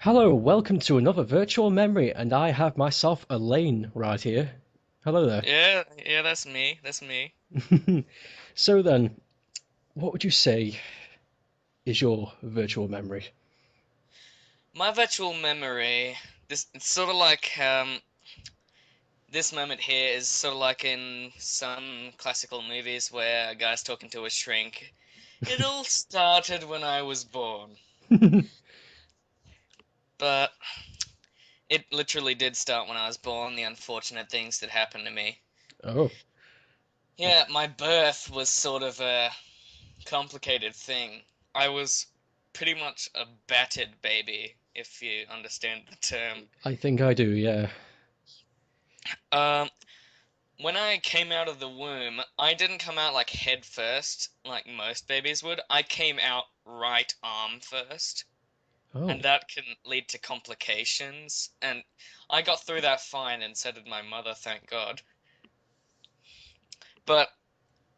Hello, welcome to another virtual memory, and I have myself Elaine right here. Hello there. Yeah, that's me. That's me. So then, what would you say is your virtual memory? My virtual memory, this it's sort of like this moment here is sort of like in some classical movies where a guy's talking to a shrink. It all started when I was born, but it literally did start when I was born, the unfortunate things that happened to me. Oh, Yeah, my birth was sort of a complicated thing. I was pretty much a battered baby, if you understand the term. I think I do, yeah. Um, When I came out of the womb, I didn't come out like head first, like most babies would. I came out right arm first, Oh, and that can lead to complications. And I got through that fine, and so did my mother, thank God. But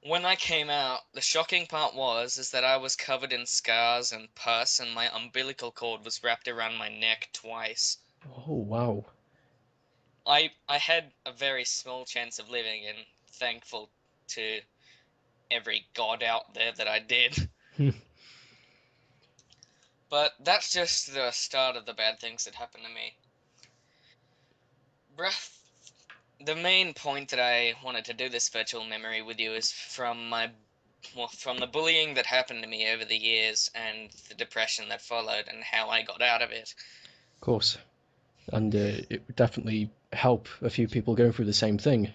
when I came out, the shocking part is that I was covered in scars and pus, and my umbilical cord was wrapped around my neck twice. oh, wow. I had a very small chance of living, and thankful to every god out there that I did. But that's just the start of the bad things that happened to me. Bruh, the main point that I wanted to do this virtual memory with you is from the bullying that happened to me over the years and the depression that followed and how I got out of it. Of course. And it would definitely help a few people going through the same thing.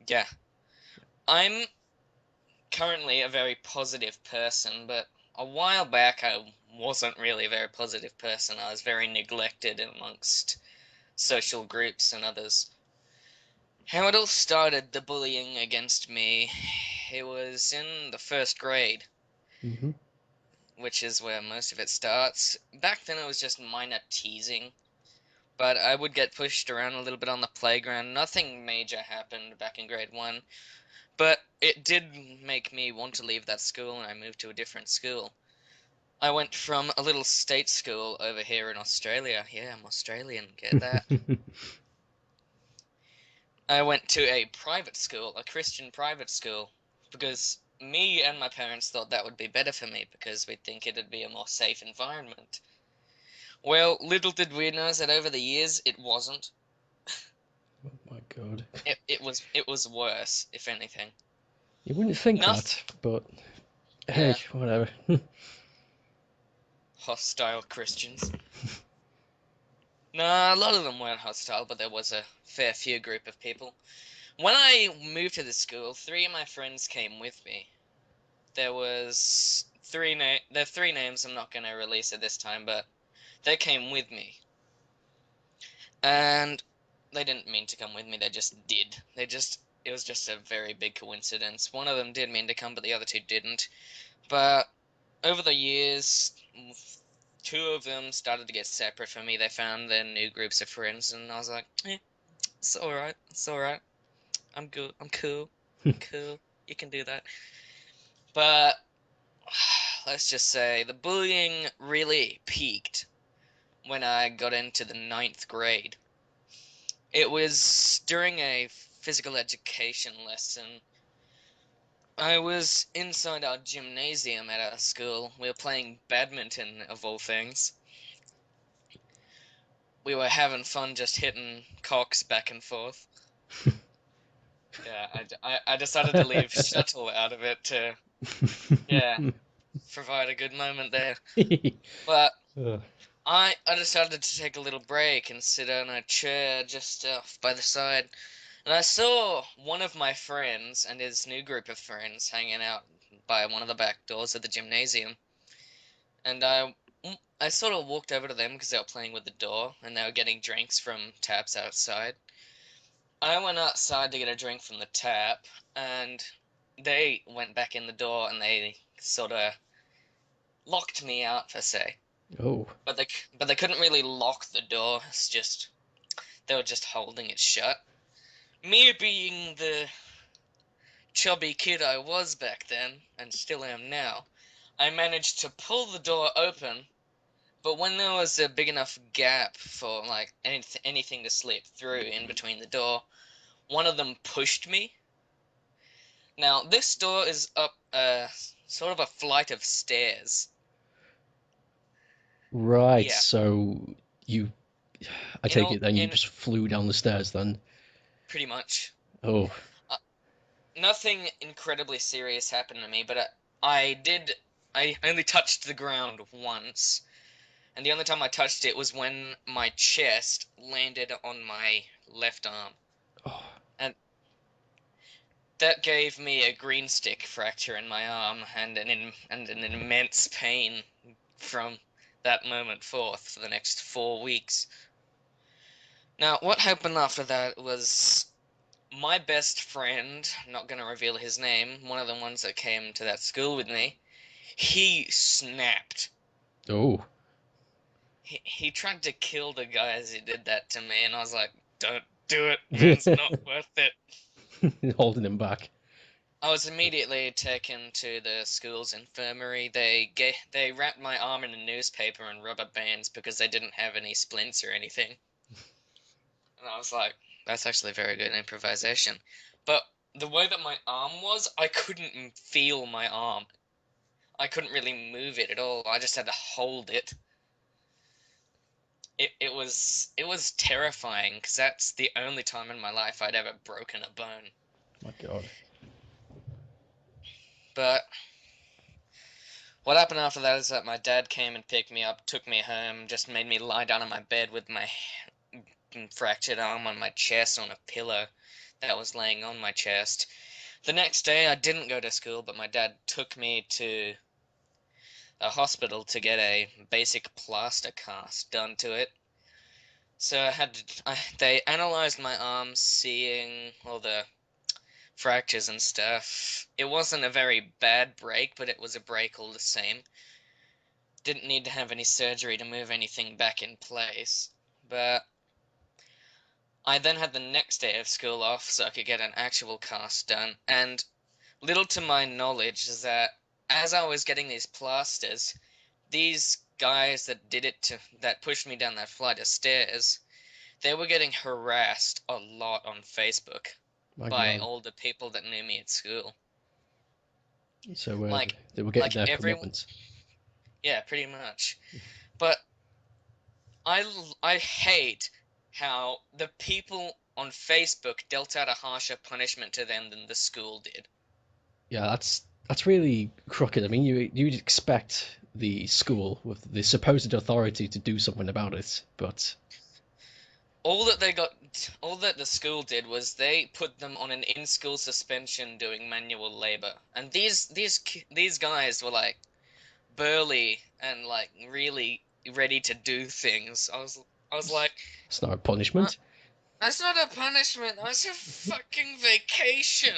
Yeah, I'm currently a very positive person, but a while back I wasn't really a very positive person. I was very neglected amongst social groups and others. How it all started, the bullying against me, it was in the first grade, Hmm. which is where most of it starts. Back then it was just minor teasing, but I would get pushed around a little bit on the playground. Nothing major happened back in grade one, but it did make me want to leave that school and I moved to a different school. I went from a little state school over here in Australia. Yeah, I'm Australian, get that? I went to a private school, a Christian private school, because me and my parents thought that would be better for me because we'd think it'd be a more safe environment. Well, little did we know that over the years it wasn't. Oh my God. It was worse, if anything. You wouldn't think Nothing. that, but hey, Yeah, whatever. hostile Christians. Nah, a lot of them weren't hostile, but there was a fair few group of people. When I moved to the school, three of my friends came with me. There are three names I'm not going to release at this time, but they came with me. And they didn't mean to come with me, they just did. It was just a very big coincidence. One of them did mean to come, but the other two didn't. But over the years, two of them started to get separate from me. They found their new groups of friends, and I was like, it's alright, it's alright. I'm good, I'm cool, I'm cool. You can do that. But let's just say the bullying really peaked when I got into the ninth grade. It was during a physical education lesson. I was inside our gymnasium at our school. We were playing badminton, of all things. We were having fun just hitting cocks back and forth. Yeah, I decided to leave shuttle out of it to, yeah, provide a good moment there. But Ugh. I decided to take a little break and sit on a chair just off by the side. And I saw one of my friends and his new group of friends hanging out by one of the back doors of the gymnasium. And I sort of walked over to them because they were playing with the door and they were getting drinks from taps outside. I went outside to get a drink from the tap and they went back in the door and they sort of locked me out per se. Oh, But they couldn't really lock the door. It's just they were just holding it shut. Me being the chubby kid I was back then, and still am now, I managed to pull the door open, But when there was a big enough gap for like anything to slip through in between the door, one of them pushed me. Now this door is up sort of a flight of stairs. Right, Yeah, so you, I in take all it then you in just flew down the stairs then. pretty much. Oh, Uh, Nothing incredibly serious happened to me, but I did. I only touched the ground once, and the only time I touched it was when my chest landed on my left arm, oh, and that gave me a green stick fracture in my arm and an immense pain from that moment forth for the next 4 weeks. Now, what happened after that was my best friend, I'm not going to reveal his name, one of the ones that came to that school with me, he snapped. oh. He tried to kill the guy as he did that to me, and I was like, don't do it, man, it's not worth it. Holding him back. I was immediately taken to the school's infirmary. They wrapped my arm in a newspaper and rubber bands because they didn't have any splints or anything. And I was like, that's actually very good improvisation. But the way that my arm was, I couldn't feel my arm. I couldn't really move it at all. I just had to hold it. It was terrifying because that's the only time in my life I'd ever broken a bone. My God. But what happened after that is that my dad came and picked me up, took me home, just made me lie down on my bed with my fractured arm on my chest on a pillow that was laying on my chest. The next day I didn't go to school, but my dad took me to a hospital to get a basic plaster cast done to it. So they analyzed my arm, seeing all the fractures and stuff. It wasn't a very bad break, but it was a break all the same. Didn't need to have any surgery to move anything back in place. But I then had the next day of school off so I could get an actual cast done. And little to my knowledge is that as I was getting these plasters, these guys that pushed me down that flight of stairs, they were getting harassed a lot on Facebook My by God. all the people that knew me at school. So Like, they were getting like their everyone, comeuppance. yeah, pretty much. But I hate how the people on Facebook dealt out a harsher punishment to them than the school did. Yeah, that's really crooked. I mean, you'd expect the school with the supposed authority to do something about it, but All that they got, all that the school did was they put them on an in-school suspension doing manual labor. And these guys were like burly and like really ready to do things. I was like, it's not a uh, punishment. that's not a punishment. That's a fucking vacation.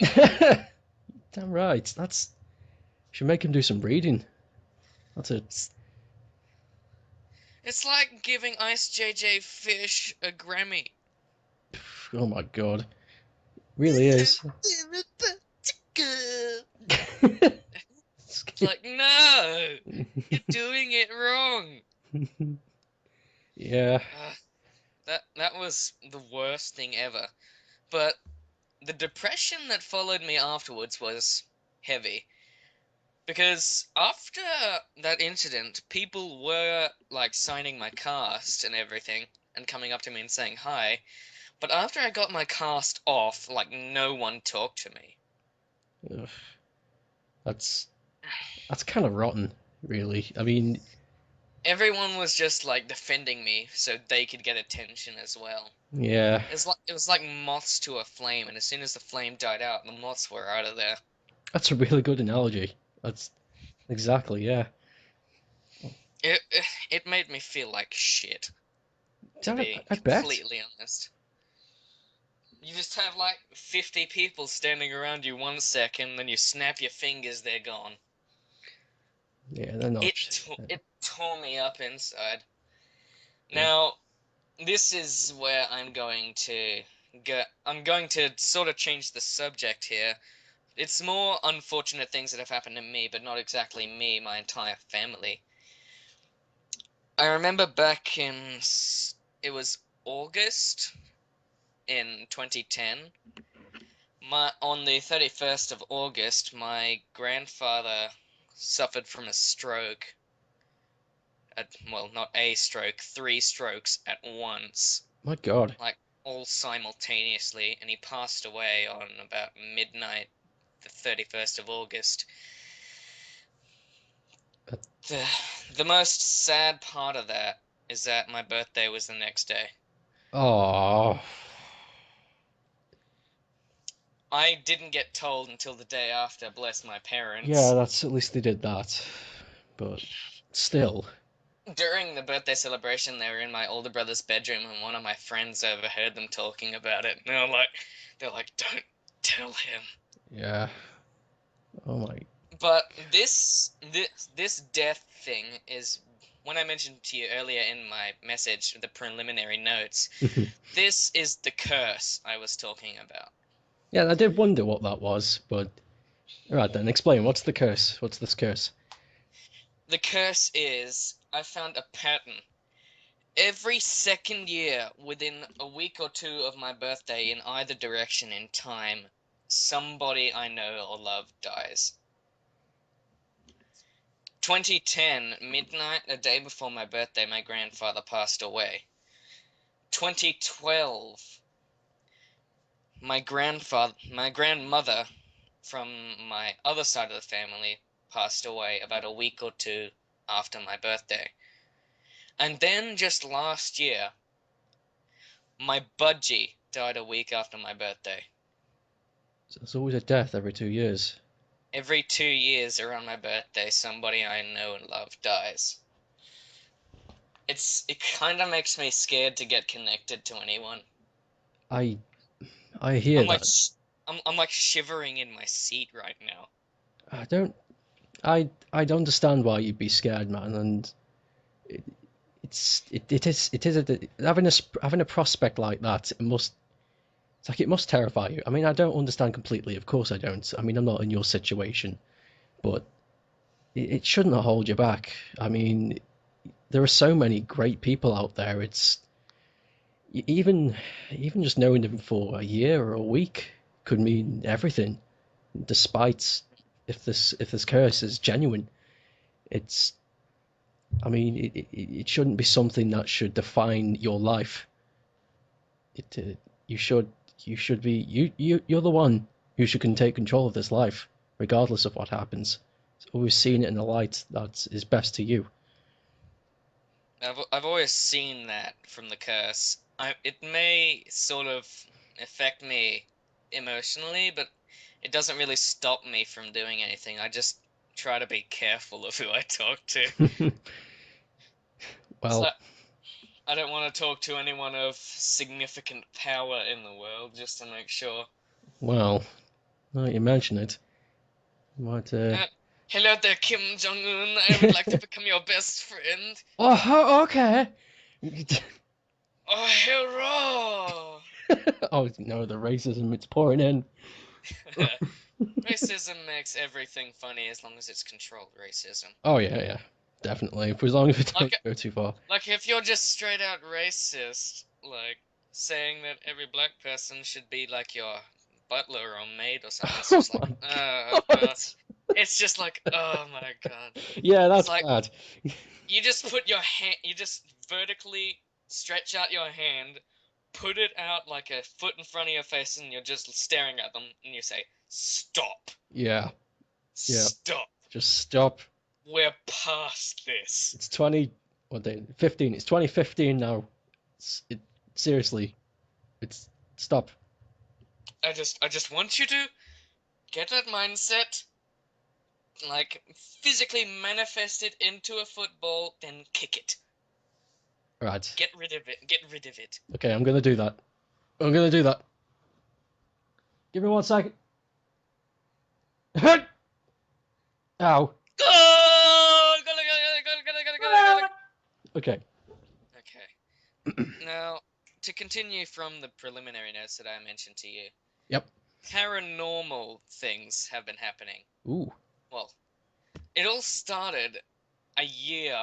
Damn right. That's should make him do some reading. That's it. It's, it's like giving Ice JJ Fish a Grammy. Oh my God, really is. It's like, no, you're doing it wrong. Yeah, That was the worst thing ever. But the depression that followed me afterwards was heavy. Because after that incident, people were like signing my cast and everything and coming up to me and saying hi. But after I got my cast off, like no one talked to me. ugh, that's that's kind of rotten, really. I mean, Everyone was just like defending me so they could get attention as well. yeah, It was like moths to a flame, and as soon as the flame died out, the moths were out of there. that's a really good analogy. That's exactly, yeah. It made me feel like shit, to Yeah, be I bet. completely honest. You just have like 50 people standing around you 1 second, then you snap your fingers, they're gone. Yeah, they're not. It tore me up inside. Yeah. Now, this is where I'm going to sort of change the subject here. It's more unfortunate things that have happened to me, but not exactly me, my entire family. I remember back it was August in 2010. On the 31st of August, my grandfather suffered from a stroke. Well, not a stroke, 3 strokes at once, My God. like all simultaneously, and he passed away on about midnight, the 31st of August. Uh, The, the most sad part of that is that my birthday was the next day. Oh. I didn't get told until the day after, bless my Yeah, parents. that's at least they did that. But still. During the birthday celebration, they were in my older brother's bedroom, and one of my friends overheard them talking about it. And they're like, "Don't tell him." Yeah. Oh my. But this death thing is when I mentioned to you earlier in my message, the preliminary notes. This is the curse I was talking about. Yeah, I did wonder what that was, but alright then, explain. What's the curse? What's this curse? The curse is I found a pattern. Every second year, within a week or two of my birthday, in either direction in time, somebody I know or love dies. 2010, midnight, a day before my birthday, my grandfather passed away. 2012, my grandmother from my other side of the family passed away about a week or two after my birthday. And then just last year, my budgie died a week after my birthday. So there's always a death every 2 years. Every 2 years around my birthday, somebody I know and love dies. It kind of makes me scared to get connected to anyone. I I hear I'm like that. I'm like shivering in my seat right now. I don't I don't understand why you'd be scared, man, and it, it is having a prospect like that, it must terrify you. I mean, I don't understand completely, of course I don't. I mean, I'm not in your situation, but it shouldn't hold you back. I mean, there are so many great people out there. It's even even just knowing them for a year or a week could mean everything. Despite if this curse is genuine, it's I mean it shouldn't be something that should define your life. It you should be you're the one who should can take control of this life, regardless of what happens. It's always seeing it in the light that is best to you. I've always seen that from the curse. It may sort of affect me emotionally, but it doesn't really stop me from doing anything. I just try to be careful of who I talk to. So Well, I don't want to talk to anyone of significant power in the world just to make sure. well, now that you mention it, might Uh, Hello there, Kim Jong-un. I would like to become your best friend. oh, okay. Oh, hurrah! Oh no, the racism, it's pouring in. Racism makes everything funny as long as it's controlled racism. Oh yeah, yeah, definitely. For as long as it Like, don't go too far. like if you're just straight out racist, like saying that every black person should be like your butler or maid or something, it's Oh just like, my God. god. It's just like, oh my God. Yeah, It's that's like bad. you just put your hand, you just vertically stretch out your hand, put it out like a foot in front of your face, and you're just staring at them, and you say, "Stop, Yeah, yeah. stop. Just stop. We're past this." It's 20, what day? 15. It's 2015 now. It seriously. It's stop. I just want you to get that mindset, like physically manifest it into a football, then kick it. Right. Get rid of it. Get rid of it. Okay, I'm gonna do that. I'm gonna do that. Give me 1 second. Ow. Go! Go! Go! Go! Go! Go! Go! Go! Go! Okay. Okay. Now, to continue from the preliminary notes that I mentioned to you, Yep. paranormal things have been happening. Ooh. Well, it all started a year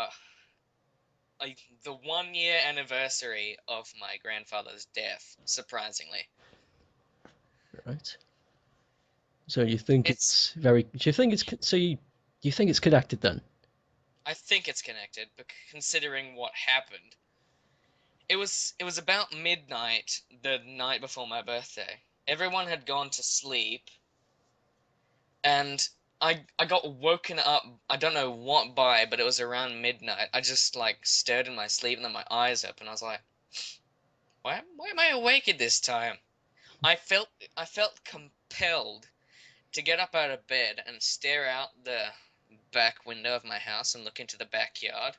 the 1 year anniversary of my grandfather's death, surprisingly. Right. So you think It's it's very? Do you think it's so you think it's connected then? I think it's connected, but considering what happened, it was about midnight the night before my birthday. Everyone had gone to sleep, and I got woken up. I don't know what by, but it was around midnight. I just like stirred in my sleep, and then my eyes opened. I was like, why am I awake at this time? I felt I felt compelled to get up out of bed and stare out the back window of my house and look into the backyard.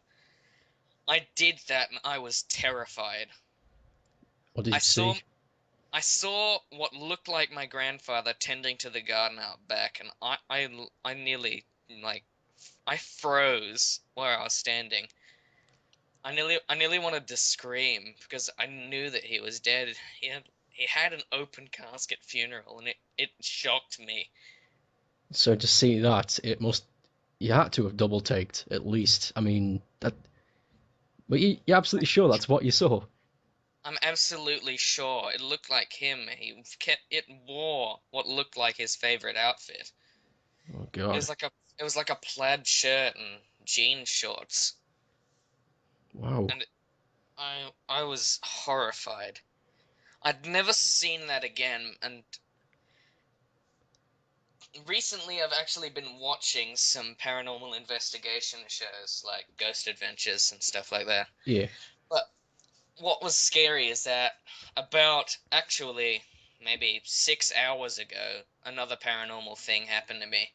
I did that and I was terrified. What did I you saw see? I saw what looked like my grandfather tending to the garden out back, and I nearly like I froze where I was standing. I nearly wanted to scream because I knew that he was dead. He had an open casket funeral, and it shocked me. So to see that, it must you had to have double taked at least. I mean that, but you're absolutely sure that's what you saw. I'm absolutely sure it looked like him. It wore what looked like his favorite outfit. Oh It God! was like a it was like a plaid shirt and jean shorts, Wow. and I was horrified. I'd never seen that again, and recently I've actually been watching some paranormal investigation shows like Ghost Adventures and stuff like that. Yeah. But what was scary is that about actually maybe 6 hours ago, another paranormal thing happened to me.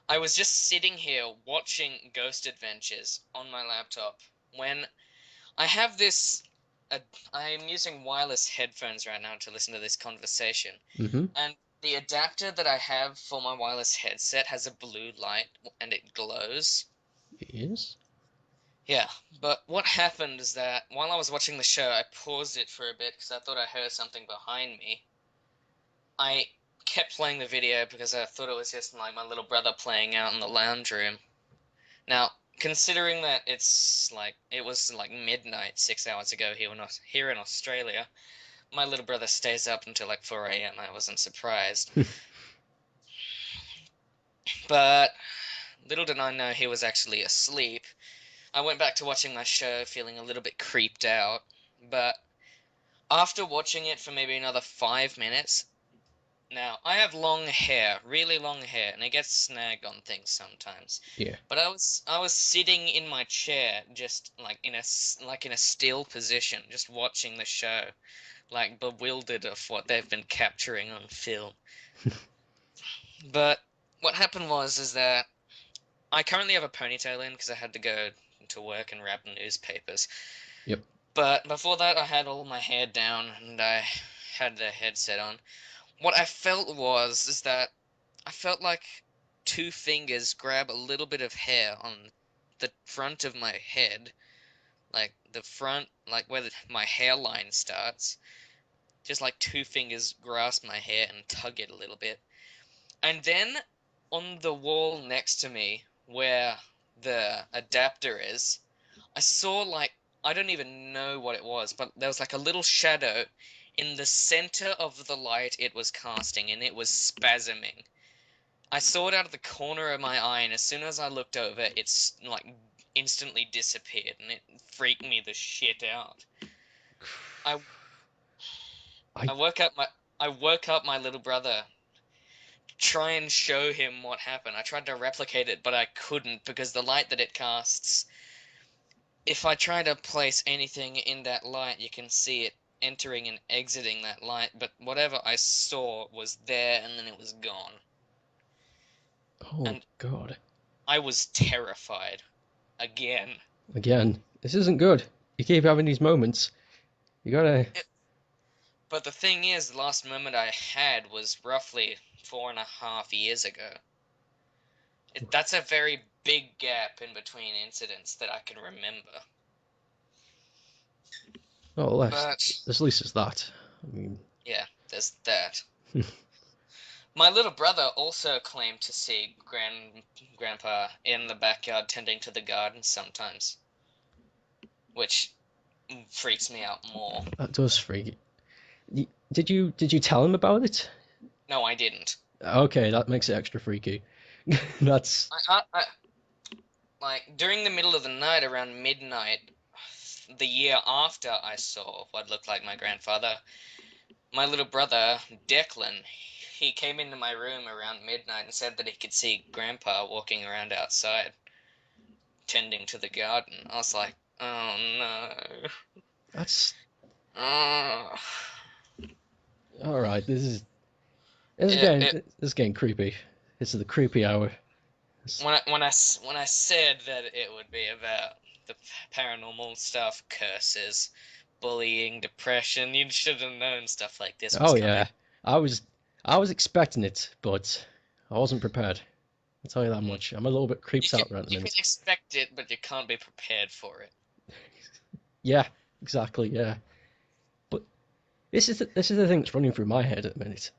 I was just sitting here watching Ghost Adventures on my laptop when I have this. Uh, I'm using wireless headphones right now to listen to this conversation, Mm-hmm. and the adapter that I have for my wireless headset has a blue light and it glows. Yes. Yeah, but what happened is that while I was watching the show, I paused it for a bit because I thought I heard something behind me. I kept playing the video because I thought it was just like my little brother playing out in the lounge room. Now, considering that it was like midnight 6 hours ago here in Australia, my little brother stays up until like 4 a.m. I wasn't surprised. But little did I know he was actually asleep. I went back to watching my show feeling a little bit creeped out, but after watching it for maybe another 5 minutes, now I have long hair, really long hair, and it gets snagged on things sometimes. Yeah. But I was sitting in my chair, just like in a still position, just watching the show, like bewildered of what they've been capturing on film. But what happened was is that I currently have a ponytail in because I had to go to work and wrap newspapers. Yep. But before that, I had all my hair down and I had the headset on. What I felt was is that I felt like two fingers grab a little bit of hair on the front of my head, like the front, like where my hairline starts. Just like two fingers grasp my hair and tug it a little bit. And then on the wall next to me, where the adapter is, I saw like I don't even know what it was, but there was like a little shadow in the center of the light it was casting, and it was spasming. I saw it out of the corner of my eye, and as soon as I looked over, it's like instantly disappeared, and it freaked me the shit out. I I I woke up my I woke up my little brother, try and show him what happened. I tried to replicate it, but I couldn't because the light that it casts, if I try to place anything in that light, you can see it entering and exiting that light, but whatever I saw was there and then it was gone. oh And God. I was terrified again. Again, this isn't good. You keep having these moments. You gotta. It, but the thing is, the last moment I had was roughly 4.5 years ago. That's a very big gap in between incidents that I can remember. Oh, less. But At least it's that. I mean, yeah, there's that. My little brother also claimed to see Grandpa in the backyard tending to the garden sometimes. which freaks me out more. That does freak. Did you tell him about it? No, I didn't. Okay, that makes it extra freaky. That's Like during the middle of the night, around midnight, the year after I saw what looked like my grandfather, my little brother, Declan, he came into my room around midnight and said that he could see Grandpa walking around outside, tending to the garden. I was like, oh no. that's Oh. all right. This is It, getting it, this is getting creepy. This is the creepy hour. when I said that it would be about the paranormal stuff, curses, bullying, depression, you should have known stuff like this was Oh coming. yeah, I was expecting it, but I wasn't prepared. I'll tell you that Mm. much. I'm a little bit You creeped can out right at the you can minute. expect it, but you can't be prepared for it. Yeah, exactly. Yeah, but this is the thing that's running through my head at the minute.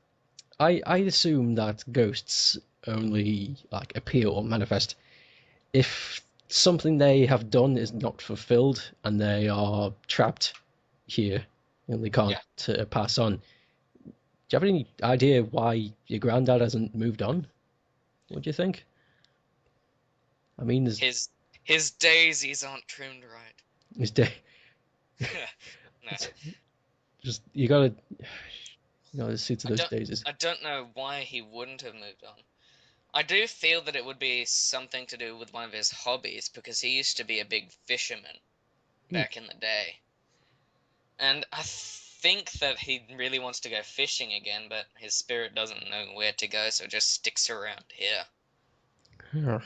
I assume that ghosts only like appear or manifest if something they have done is not fulfilled and they are trapped here and they can't Yeah, pass on. Do you have any idea why your granddad hasn't moved on? What do you think? I mean, his his daisies aren't trimmed right. there's day. No, Just you gotta see to I those don't daisies. I don't know why he wouldn't have moved on. I do feel that it would be something to do with one of his hobbies because he used to be a big fisherman Hmm. back in the day. And I think that he really wants to go fishing again, but his spirit doesn't know where to go, so it just sticks around here. Yeah.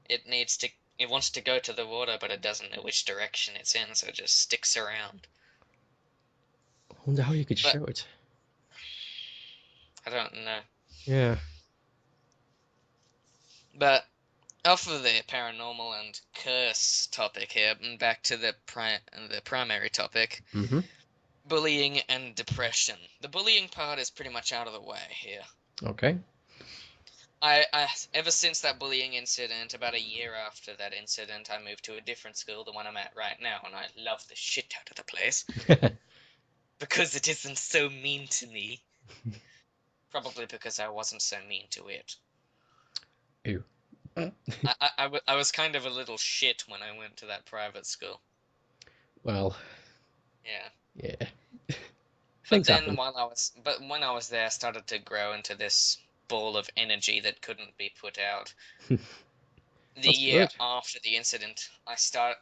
It needs to it wants to go to the water, but it doesn't know which direction it's in, so it just sticks around. I wonder how you could But show it. I don't know. Yeah. But off of the paranormal and curse topic here, and back to the primary topic, Mm-hmm. bullying and depression. The bullying part is pretty much out of the way here. Okay. I ever since that bullying incident, about a year after that incident, I moved to a different school, the one I'm at right now, and I love the shit out of the place because it isn't so mean to me. Probably because I wasn't so mean to it. Ew. I was kind of a little shit when I went to that private school. Well, Yeah. yeah. But Things then happen. but when I was there, I started to grow into this ball of energy that couldn't be put out. The That's year good. after the incident,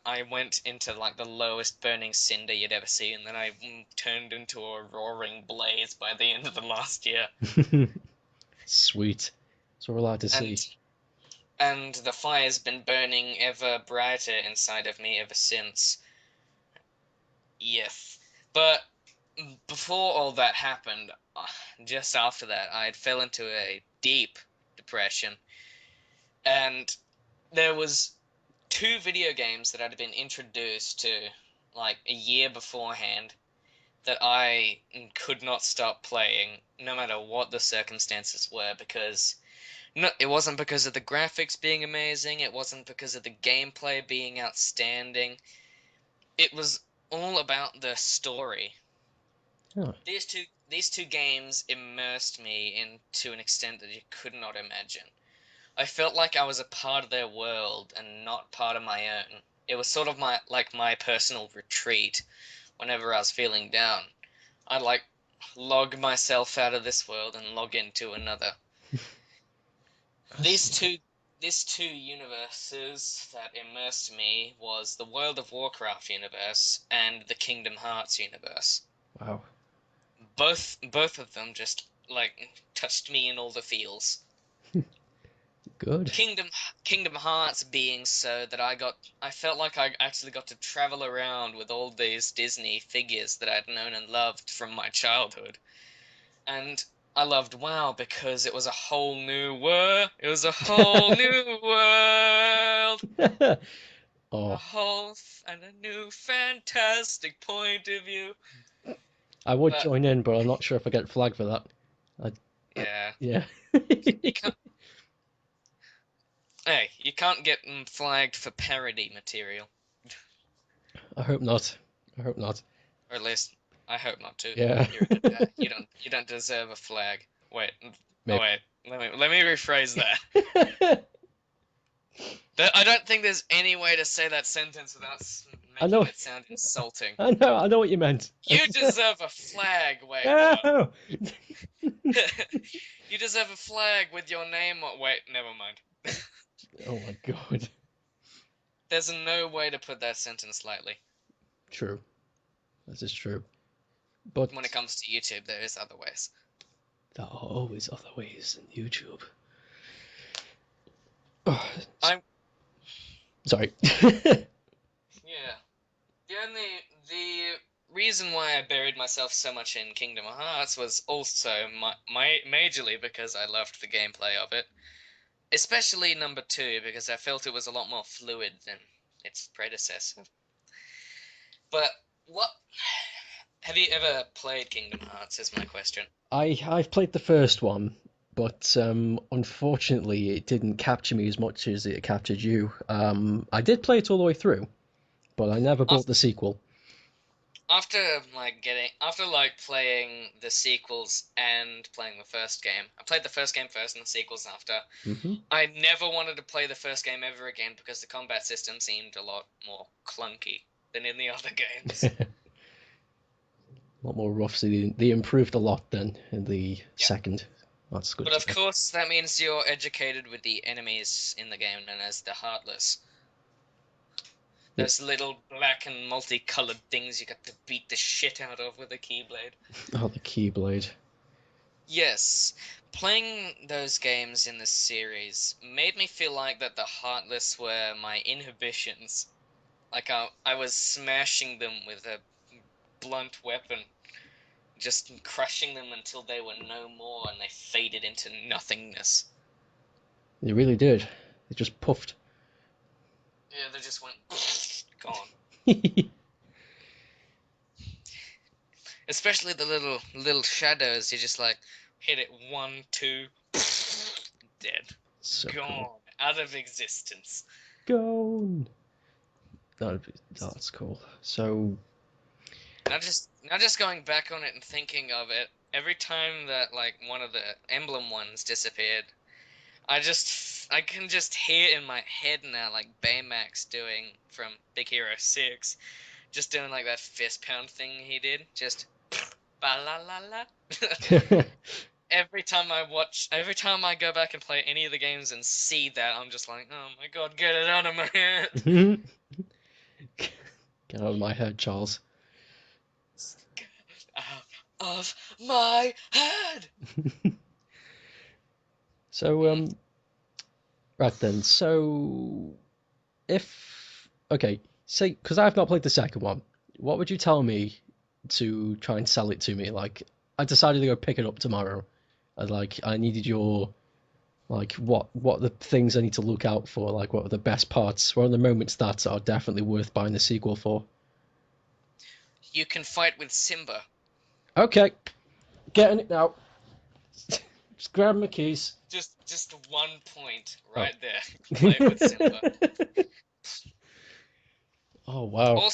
I went into like the lowest burning cinder you'd ever see, and then I turned into a roaring blaze by the end of the last year. Sweet. So we're allowed to And see. and the fire's been burning ever brighter inside of me ever since. Yes. But before all that happened, just after that, I had fell into a deep depression, and there was two video games that I'd been introduced to like a year beforehand that I could not stop playing no matter what the circumstances were because no, it wasn't because of the graphics being amazing, it wasn't because of the gameplay being outstanding. It was all about the story. Oh, These two games immersed me into an extent that you could not imagine. I felt like I was a part of their world and not part of my own. It was sort of my personal retreat whenever I was feeling down. I'd like log myself out of this world and log into another. that's These two these two universes that immersed me was the World of Warcraft universe and the Kingdom Hearts universe. wow. Both of them just like touched me in all the feels. Good. Kingdom Hearts being so that I felt like I actually got to travel around with all these Disney figures that I'd known and loved from my childhood. And I loved WoW because it was a whole new world. It was a whole new world. A Oh, whole and a new fantastic point of view. I would But join in, but I'm not sure if I get flagged for that. I, yeah, yeah. you can't. Hey, you can't get flagged for parody material. I hope not. I hope not. Or at least I hope not to. Yeah. You're a good guy. You don't deserve a flag. Wait. Oh Maybe. wait. Let me rephrase that. I don't think there's any way to say that sentence without I know. making it sound insulting. I know what you meant. You deserve a flag. Wait, what? No! You deserve a flag with your name on. Wait, never mind. Oh my god. There's no way to put that sentence lightly. True. This is true. But When it comes to YouTube, there is other ways. there are always other ways than YouTube. Oh, I'm sorry. Yeah. The reason why I buried myself so much in Kingdom Hearts was also majorly because I loved the gameplay of it, especially number 2 because I felt it was a lot more fluid than its predecessor. But what have you ever played Kingdom Hearts is my question. I've played the first one, but unfortunately it didn't capture me as much as it captured you. I did play it all the way through, but I never bought the sequel. After playing the sequels and playing the first game, I played the first game first and the sequels after. Hmm. I never wanted to play the first game ever again because the combat system seemed a lot more clunky than in the other games. A lot more rough, so they improved a lot then in the Yeah. second. That's good But to of know. course, that means you're educated with the enemies in the game known as the Heartless. Yep. Those little black and multicolored things you got to beat the shit out of with a keyblade. Oh, the Keyblade. Yes, playing those games in the series made me feel like that the Heartless were my inhibitions. Like I was smashing them with a blunt weapon, just crushing them until they were no more and they faded into nothingness. They really did. They just puffed. Yeah, they just went gone. Especially the little shadows. You just like hit it 1, 2, dead, So gone, cool. out of existence. Gone. That's cool. So, Now just going back on it and thinking of it, every time that like one of the emblem ones disappeared, I can just hear in my head now like Baymax doing from Big Hero 6, just doing like that fist pound thing he did, just ba la la la. Every time I go back and play any of the games and see that, I'm just like, oh my god, get it out of my head. get out of my head, Charles. Out of my head. So, right then. So, okay, say, because I've not played the second one, what would you tell me to try and sell it to me? Like, I decided to go pick it up tomorrow. I needed your, like, what are the things I need to look out for? Like, what are the best parts? What are the moments that are definitely worth buying the sequel for? You can fight with Simba. Okay, getting it now. Just grab my keys. Just 1 point Oh. right there. Play with Simba. Oh wow.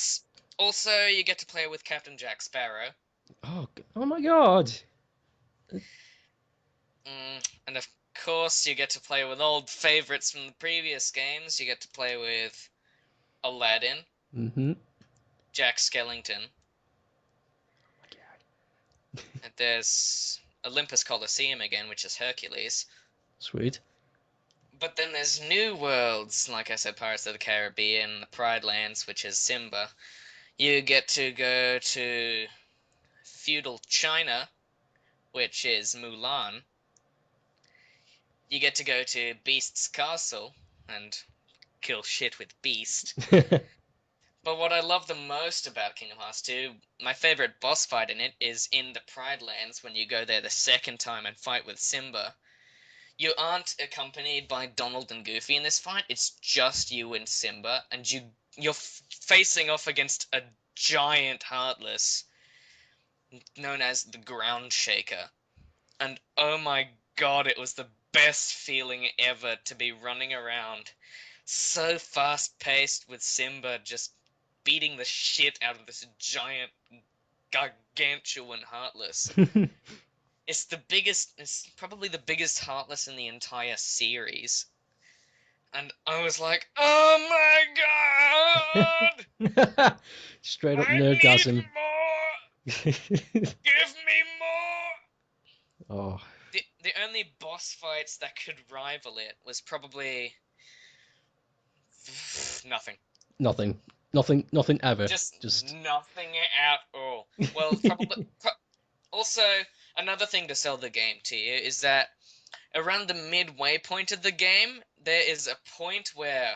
Also, you get to play with Captain Jack Sparrow. Oh my god. And of course, you get to play with old favorites from the previous games. You get to play with Aladdin, Mm-hmm. Jack Skellington, and there's Olympus Coliseum again, which is Hercules. Sweet. But then there's new worlds, like I said, Pirates of the Caribbean, the Pride Lands, which is Simba. You get to go to feudal China, which is Mulan. You get to go to Beast's castle and kill shit with Beast. But what I love the most about Kingdom Hearts 2, my favorite boss fight in it is in the Pride Lands when you go there the second time and fight with Simba. You aren't accompanied by Donald and Goofy in this fight. It's just you and Simba, and you're facing off against a giant Heartless known as the Ground Shaker. And oh my god, it was the best feeling ever to be running around so fast paced with Simba just beating the shit out of this giant, gargantuan Heartless. It's probably the biggest Heartless in the entire series. And I was like, oh my god! Straight up I need nerdgasm. more! Give me more! Oh, The only boss fights that could rival it was probably nothing. nothing ever. Just Just nothing at all. Well, probably. Also, another thing to sell the game to you is that around the midway point of the game, there is a point where.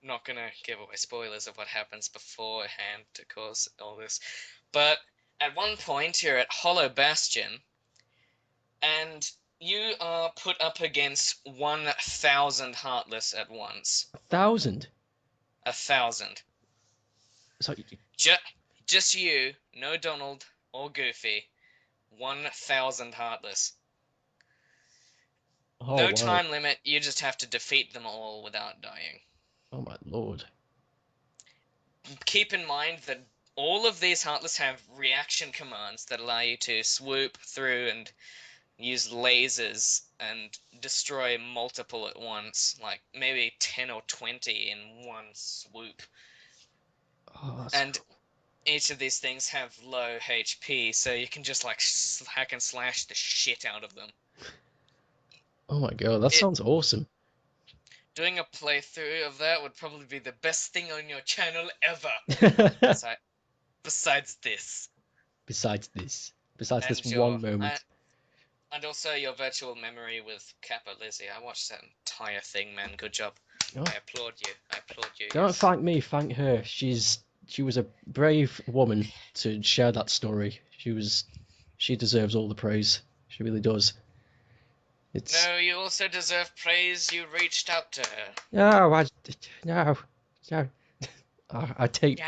I'm not gonna give away spoilers of what happens beforehand to cause all this, but at one point you're at Hollow Bastion, and you are put up against 1,000 Heartless at once. 1,000. 1,000. So, Just you, no Donald or Goofy. 1,000 Heartless. oh No wow. time limit, you just have to defeat them all without dying. Oh my lord. Keep in mind that all of these Heartless have reaction commands that allow you to swoop through and use lasers and destroy multiple at once, like maybe 10 or 20 in one swoop. Oh, that's And cool. each of these things have low HP, so you can just like hack and slash the shit out of them. Oh my god, that sounds awesome. Doing a playthrough of that would probably be the best thing on your channel ever. Besides this. Besides this And one moment. And also your virtual memory with Kappa Lizzie. I watched that entire thing, man. Good job. Oh. I applaud you. Don't Yes. thank me, thank her. She was a brave woman to share that story. She deserves all the praise. She really does. No, you also deserve praise. You reached out to her. No, no. I take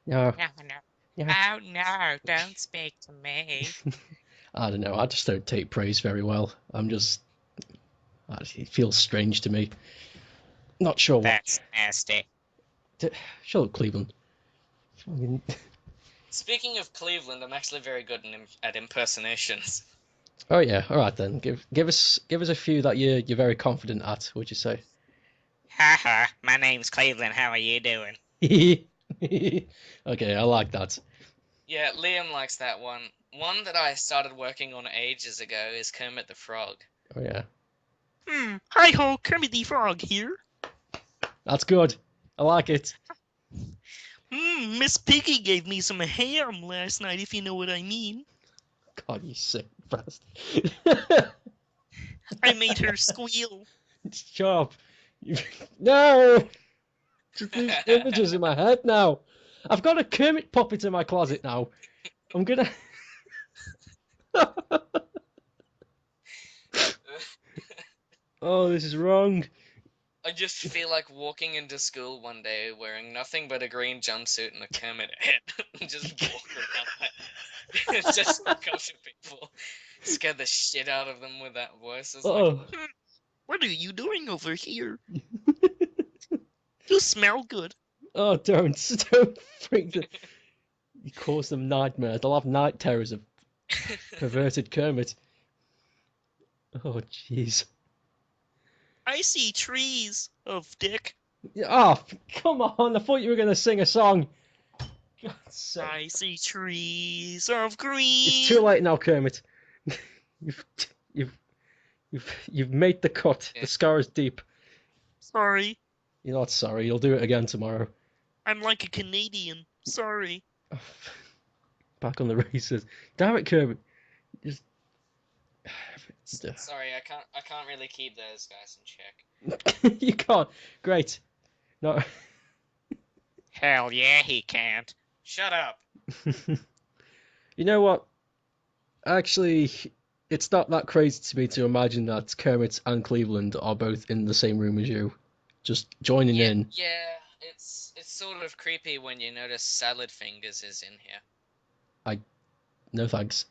No, no. Oh no, don't speak to me. I don't know. I just don't take praise very well. It feels strange to me. Not sure what. That's nasty. Shut up, Cleveland. Speaking of Cleveland, I'm actually very good at impersonations. Oh yeah, all right then. Give us a few that you're very confident at. Would you say? Haha, my name's Cleveland. How are you doing? Okay, I like that. Yeah, Liam likes that one. One that I started working on ages ago is Kermit the Frog. Oh yeah, Hi ho, Kermit the Frog here. that's good. I like it. Miss Piggy gave me some ham last night, if you know what I mean. God, you sick bastard. I made her squeal. Shut up. No! Just these images in my head now. I've got a Kermit puppet in my closet now. I'm gonna... Oh, this is wrong. I just feel like walking into school one day wearing nothing but a green jumpsuit and a Kermit head. And just walk around like just capture people. Scare the shit out of them with that voice. It's like, What are you doing over here? You smell good. Oh, don't freak them. You cause them nightmares. They'll have night terrors of perverted Kermit. Oh, jeez. I see trees of dick. Oh, come on! I thought you were gonna sing a song. God's sake. I see trees of green. It's too late now, Kermit. You've made the cut. Yeah. The scar is deep. Sorry. You're not sorry. You'll do it again tomorrow. I'm like a Canadian. Sorry. Back on the races. Damn it, Kermit. Just... sorry, I can't really keep those guys in check. You can't. Great. No. Hell yeah, he can't. Shut up. You know what? Actually, it's not that crazy to me to imagine that Kermit and Cleveland are both in the same room as you, just joining in. Yeah, it's sort of creepy when you notice Salad Fingers is in here. No thanks.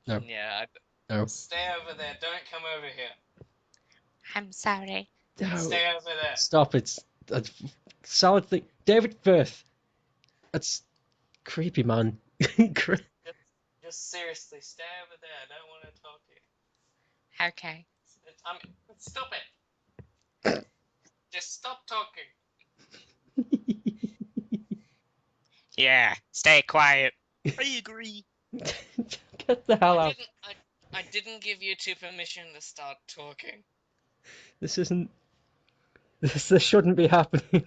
No. Yeah. No. Stay over there. Don't come over here. I'm sorry. No. Stay over there. Stop it. salad thing. David Firth. That's creepy, man. Just seriously, stay over there. I don't want to talk to you. Okay. Stop it. Just stop talking. Yeah, stay quiet. I agree. Get the hell out. I didn't give you two permission to start talking. This isn't. This shouldn't be happening.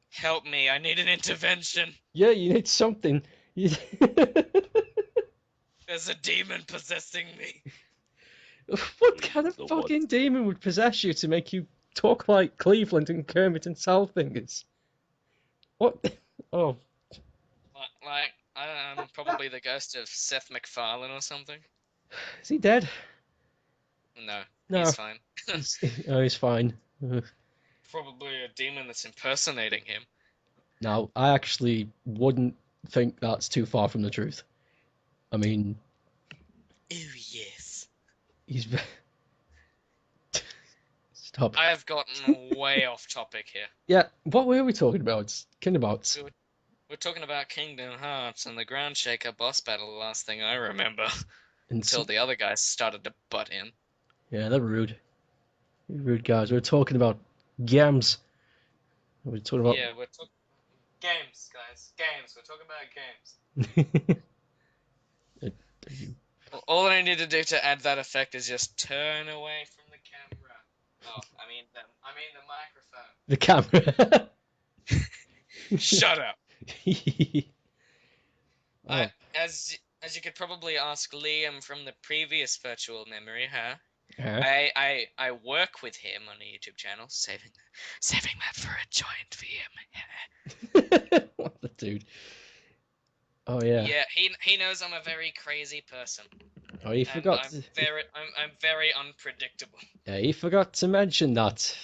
Help me, I need an intervention. Yeah, you need something. There's a demon possessing me. What kind of So fucking demon would possess you to make you talk like Cleveland and Kermit and Salfingers? What? Oh, Like, I don't know, probably the ghost of Seth MacFarlane or something. is he dead? No, No. he's fine. He's fine. Probably a demon that's impersonating him. No, I actually wouldn't think that's too far from the truth. I mean, Oh, yes. he's. Stop. I have gotten way off topic here. Yeah, what were we talking about? Kingdom We're talking about Kingdom Hearts and the Ground Shaker boss battle, the last thing I remember. And Until the other guys started to butt in. Yeah, they're rude. Rude guys. We're talking about games. We're talking about. Yeah, we're talking games, guys. Games. We're talking about games. All I need to do to add that effect is just turn away from the camera. Oh, I mean the microphone. The camera. Shut up. Oh. As you could probably ask Liam from the previous virtual memory, huh? Uh-huh. I work with him on a YouTube channel, saving that for a joint VM. What the dude? Oh yeah. Yeah, he knows I'm a very crazy person. Oh, he forgot. I'm very unpredictable. Yeah, he forgot to mention that. So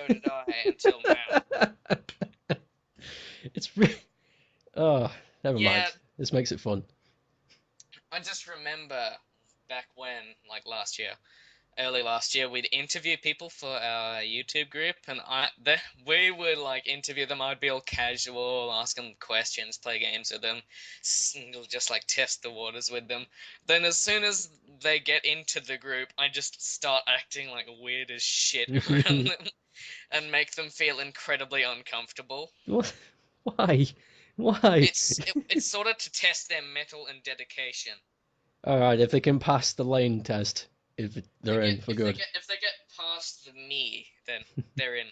did I until now. It's really. Oh, never Yeah. mind. This makes it fun. I just remember back when, like early last year, we'd interview people for our YouTube group, and we would like interview them. I'd be all casual, ask them questions, play games with them, just like test the waters with them. Then as soon as they get into the group, I just start acting like weird as shit around them and make them feel incredibly uncomfortable. What? Why? Why? It's sort of to test their mettle and dedication. All right, if they can pass the lane test, if they're in for good. If they get past the me, then they're in.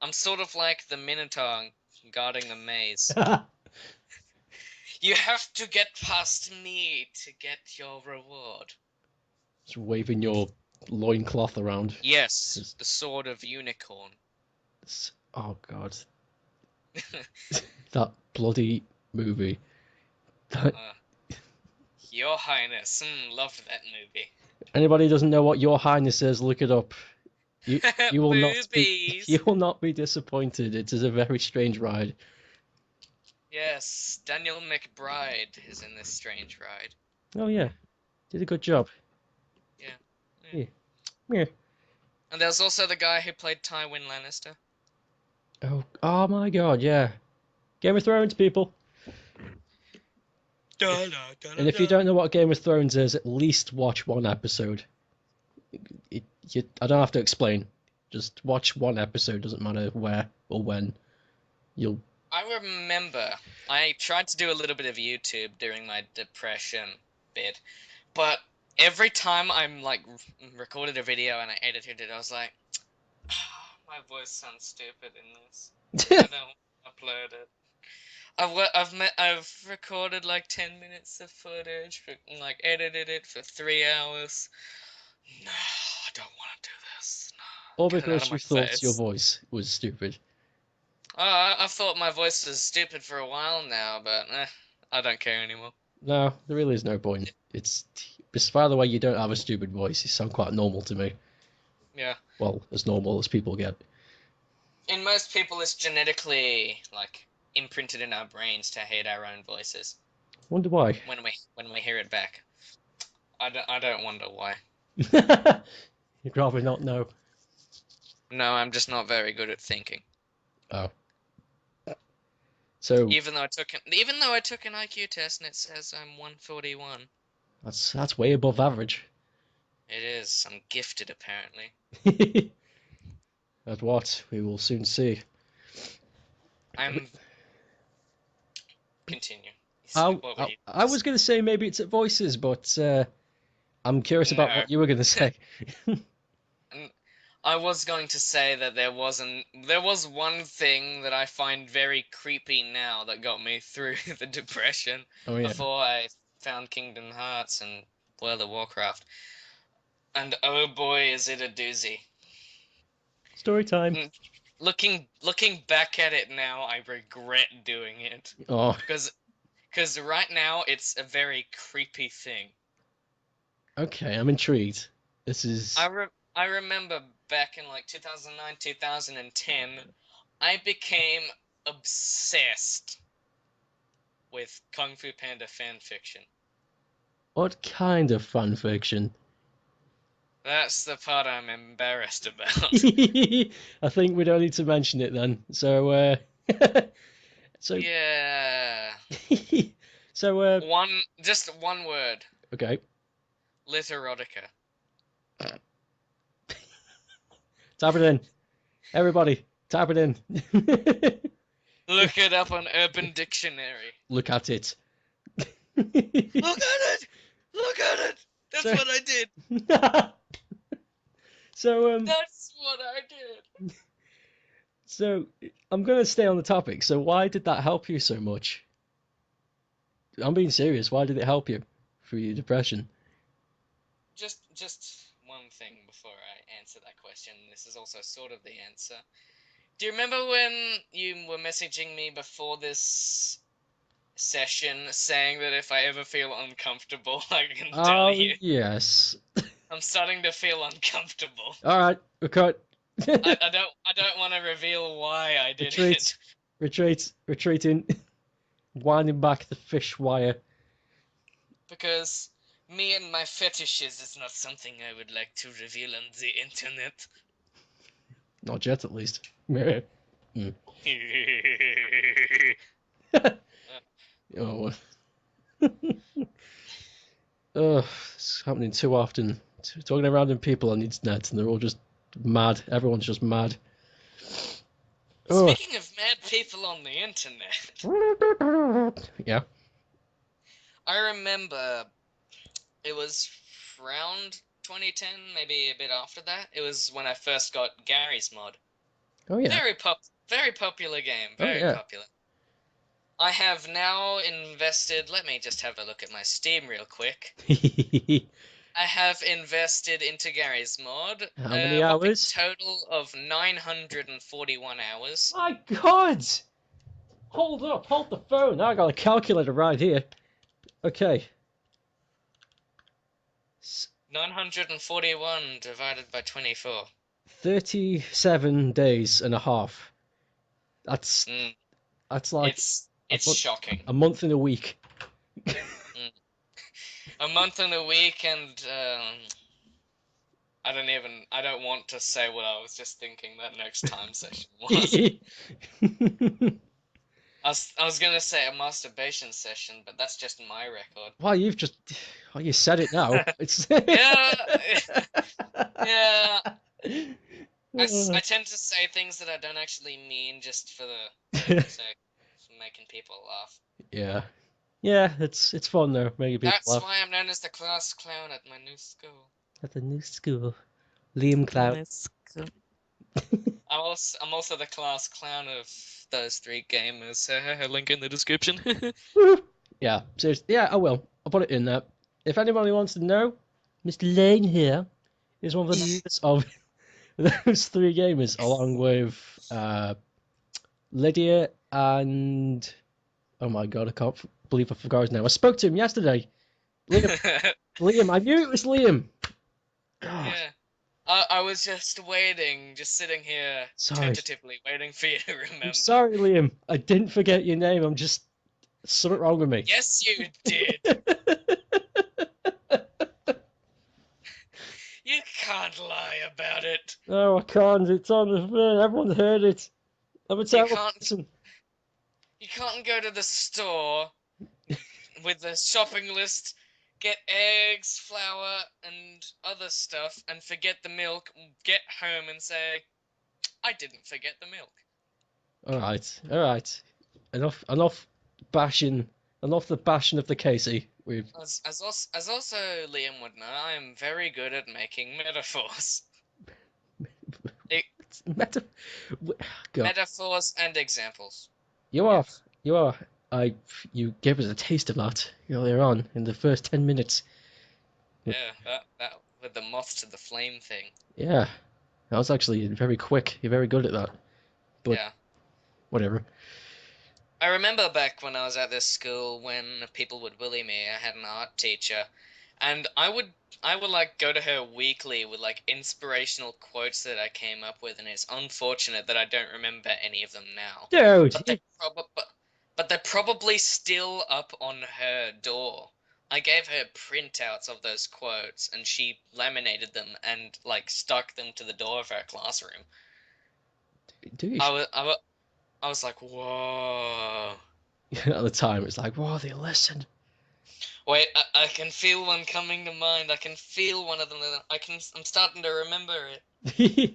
I'm sort of like the Minotaur guarding the maze. You have to get past me to get your reward. Just waving your loincloth around. Yes, the sword of unicorn. Oh god. That bloody movie. Your Highness, loved that movie. Anybody who doesn't know what Your Highness is, look it up. You will Boobies. not be disappointed. It is a very strange ride. Yes, Daniel McBride is in this strange ride. Oh yeah, did a good job. Yeah. Yeah. And there's also the guy who played Tywin Lannister. Oh my god, yeah. Game of Thrones, people. And if you don't know what Game of Thrones is, at least watch one episode. I don't have to explain. Just watch one episode, doesn't matter where or when. I remember I tried to do a little bit of YouTube during my depression bit, but every time I'm like recorded a video and I edited it, I was like, my voice sounds stupid in this. I don't upload it. I've recorded like 10 minutes of footage, and like edited it for 3 hours. No, I don't want to do this. No, All get it out because of you my thought face. your voice was stupid. I thought my voice was stupid for a while now, but I don't care anymore. No, there really is no point. By the way, you don't have a stupid voice. You sound quite normal to me. Yeah. Well, as normal as people get. In most people, it's genetically like imprinted in our brains to hate our own voices. Wonder why. When we hear it back. I don't wonder why. You'd rather not know. No, I'm just not very good at thinking. Oh. So Even though I took an IQ test and it says I'm 141. that's way above average. It is. I'm gifted apparently. At what? We will soon see. I'm. Continue. What were I, you? I was going to say maybe it's at voices, but I'm curious about No. what you were going to say. And I was going to say that there was one thing that I find very creepy now that got me through the depression Oh yeah, before I found Kingdom Hearts and World of Warcraft. And oh boy, is it a doozy. story time. Looking back at it now, I regret doing it Oh, because right now it's a very creepy thing. okay, I'm intrigued. This is I remember back in like 2009, 2010, I became obsessed with Kung Fu Panda fan fiction. what kind of fan fiction? That's the part I'm embarrassed about. I think we don't need to mention it then. So, so, Yeah. so, Just one word. okay. Literotica. Type it in. Everybody, type it in. Look it up on Urban Dictionary. Look at it. Look at it! Look at it! That's So- what I did! So, That's what I did! so I'm gonna stay on the topic. So, why did that help you so much? I'm being serious. Why did it help you for your depression? Just one thing before I answer that question. This is also sort of the answer. Do you remember when you were messaging me before this session saying that if I ever feel uncomfortable, I can tell Oh, you? yes. I'm starting to feel uncomfortable. All right, record. I don't want to reveal why I did it. Retreating, winding back the fish wire. Because me and my fetishes is not something I would like to reveal on the internet. Not yet, at least. Oh, it's happening too often. Talking to random people on the internet, and they're all just mad. Everyone's just mad. Oh. Speaking of mad people on the internet, Yeah. I remember it was around 2010, maybe a bit after that. It was when I first got Gary's mod. Oh yeah. Very popular game. Oh Very yeah. popular. I have now invested. Let me just have a look at my Steam real quick. I have invested into Gary's mod. How many A whopping hours? total of 941 hours. My God! Hold up, hold the phone. I got a calculator right here. Okay. 941 divided by 24. 37 days and a half. That's Mm, like it's month- shocking. a month and a week. A month and a week, and I don't want to say what I was just thinking that next time session was. I was gonna say a masturbation session, but that's just my record. Well, you said it now. It's Yeah, yeah. I tend to say things that I don't actually mean just for the sake of making people laugh. Yeah. Yeah, it's fun though, making people That's laugh. why I'm known as the class clown at my new school. At the new school. Liam Cloud. I'm also the class clown of those three gamers. Link in the description. Yeah, seriously. Yeah, I will. I'll put it in there. If anybody wants to know, Mr. Lane here is one of the members of those three gamers, along with Lydia and oh my god, I can't believe I forgot his name. I spoke to him yesterday. Liam, I knew it was Liam. God, Yeah. I was just waiting, just sitting here Sorry. tentatively waiting for you to remember. I'm sorry, Liam. I didn't forget your name. I'm just something wrong with me. Yes, you did. You can't lie about it. No, I can't. It's on the phone. Everyone's heard it. I'm a terrible can't- person. You can't go to the store with the shopping list, get eggs, flour, and other stuff, and forget the milk, get home and say, I didn't forget the milk. All right. Enough bashing. Enough the bashing of the Casey. We've As also Liam would know, I am very good at making metaphors. meta. God, Metaphors and examples. you are. Yes. You are. You gave us a taste of that earlier on in the first 10 minutes. Yeah, that with the moth to the flame thing. Yeah, that was actually very quick. You're very good at that. But Yeah. whatever. I remember back when I was at this school when people would bully me. I had an art teacher, and I would like go to her weekly with like inspirational quotes that I came up with, and it's unfortunate that I don't remember any of them now. Dude, But they're probably still up on her door. I gave her printouts of those quotes, and she laminated them and like stuck them to the door of her classroom. do you? I was like, whoa. At the time, it's like, whoa, they listened. Wait, I can feel one coming to mind. I can feel one of them. I'm starting to remember it.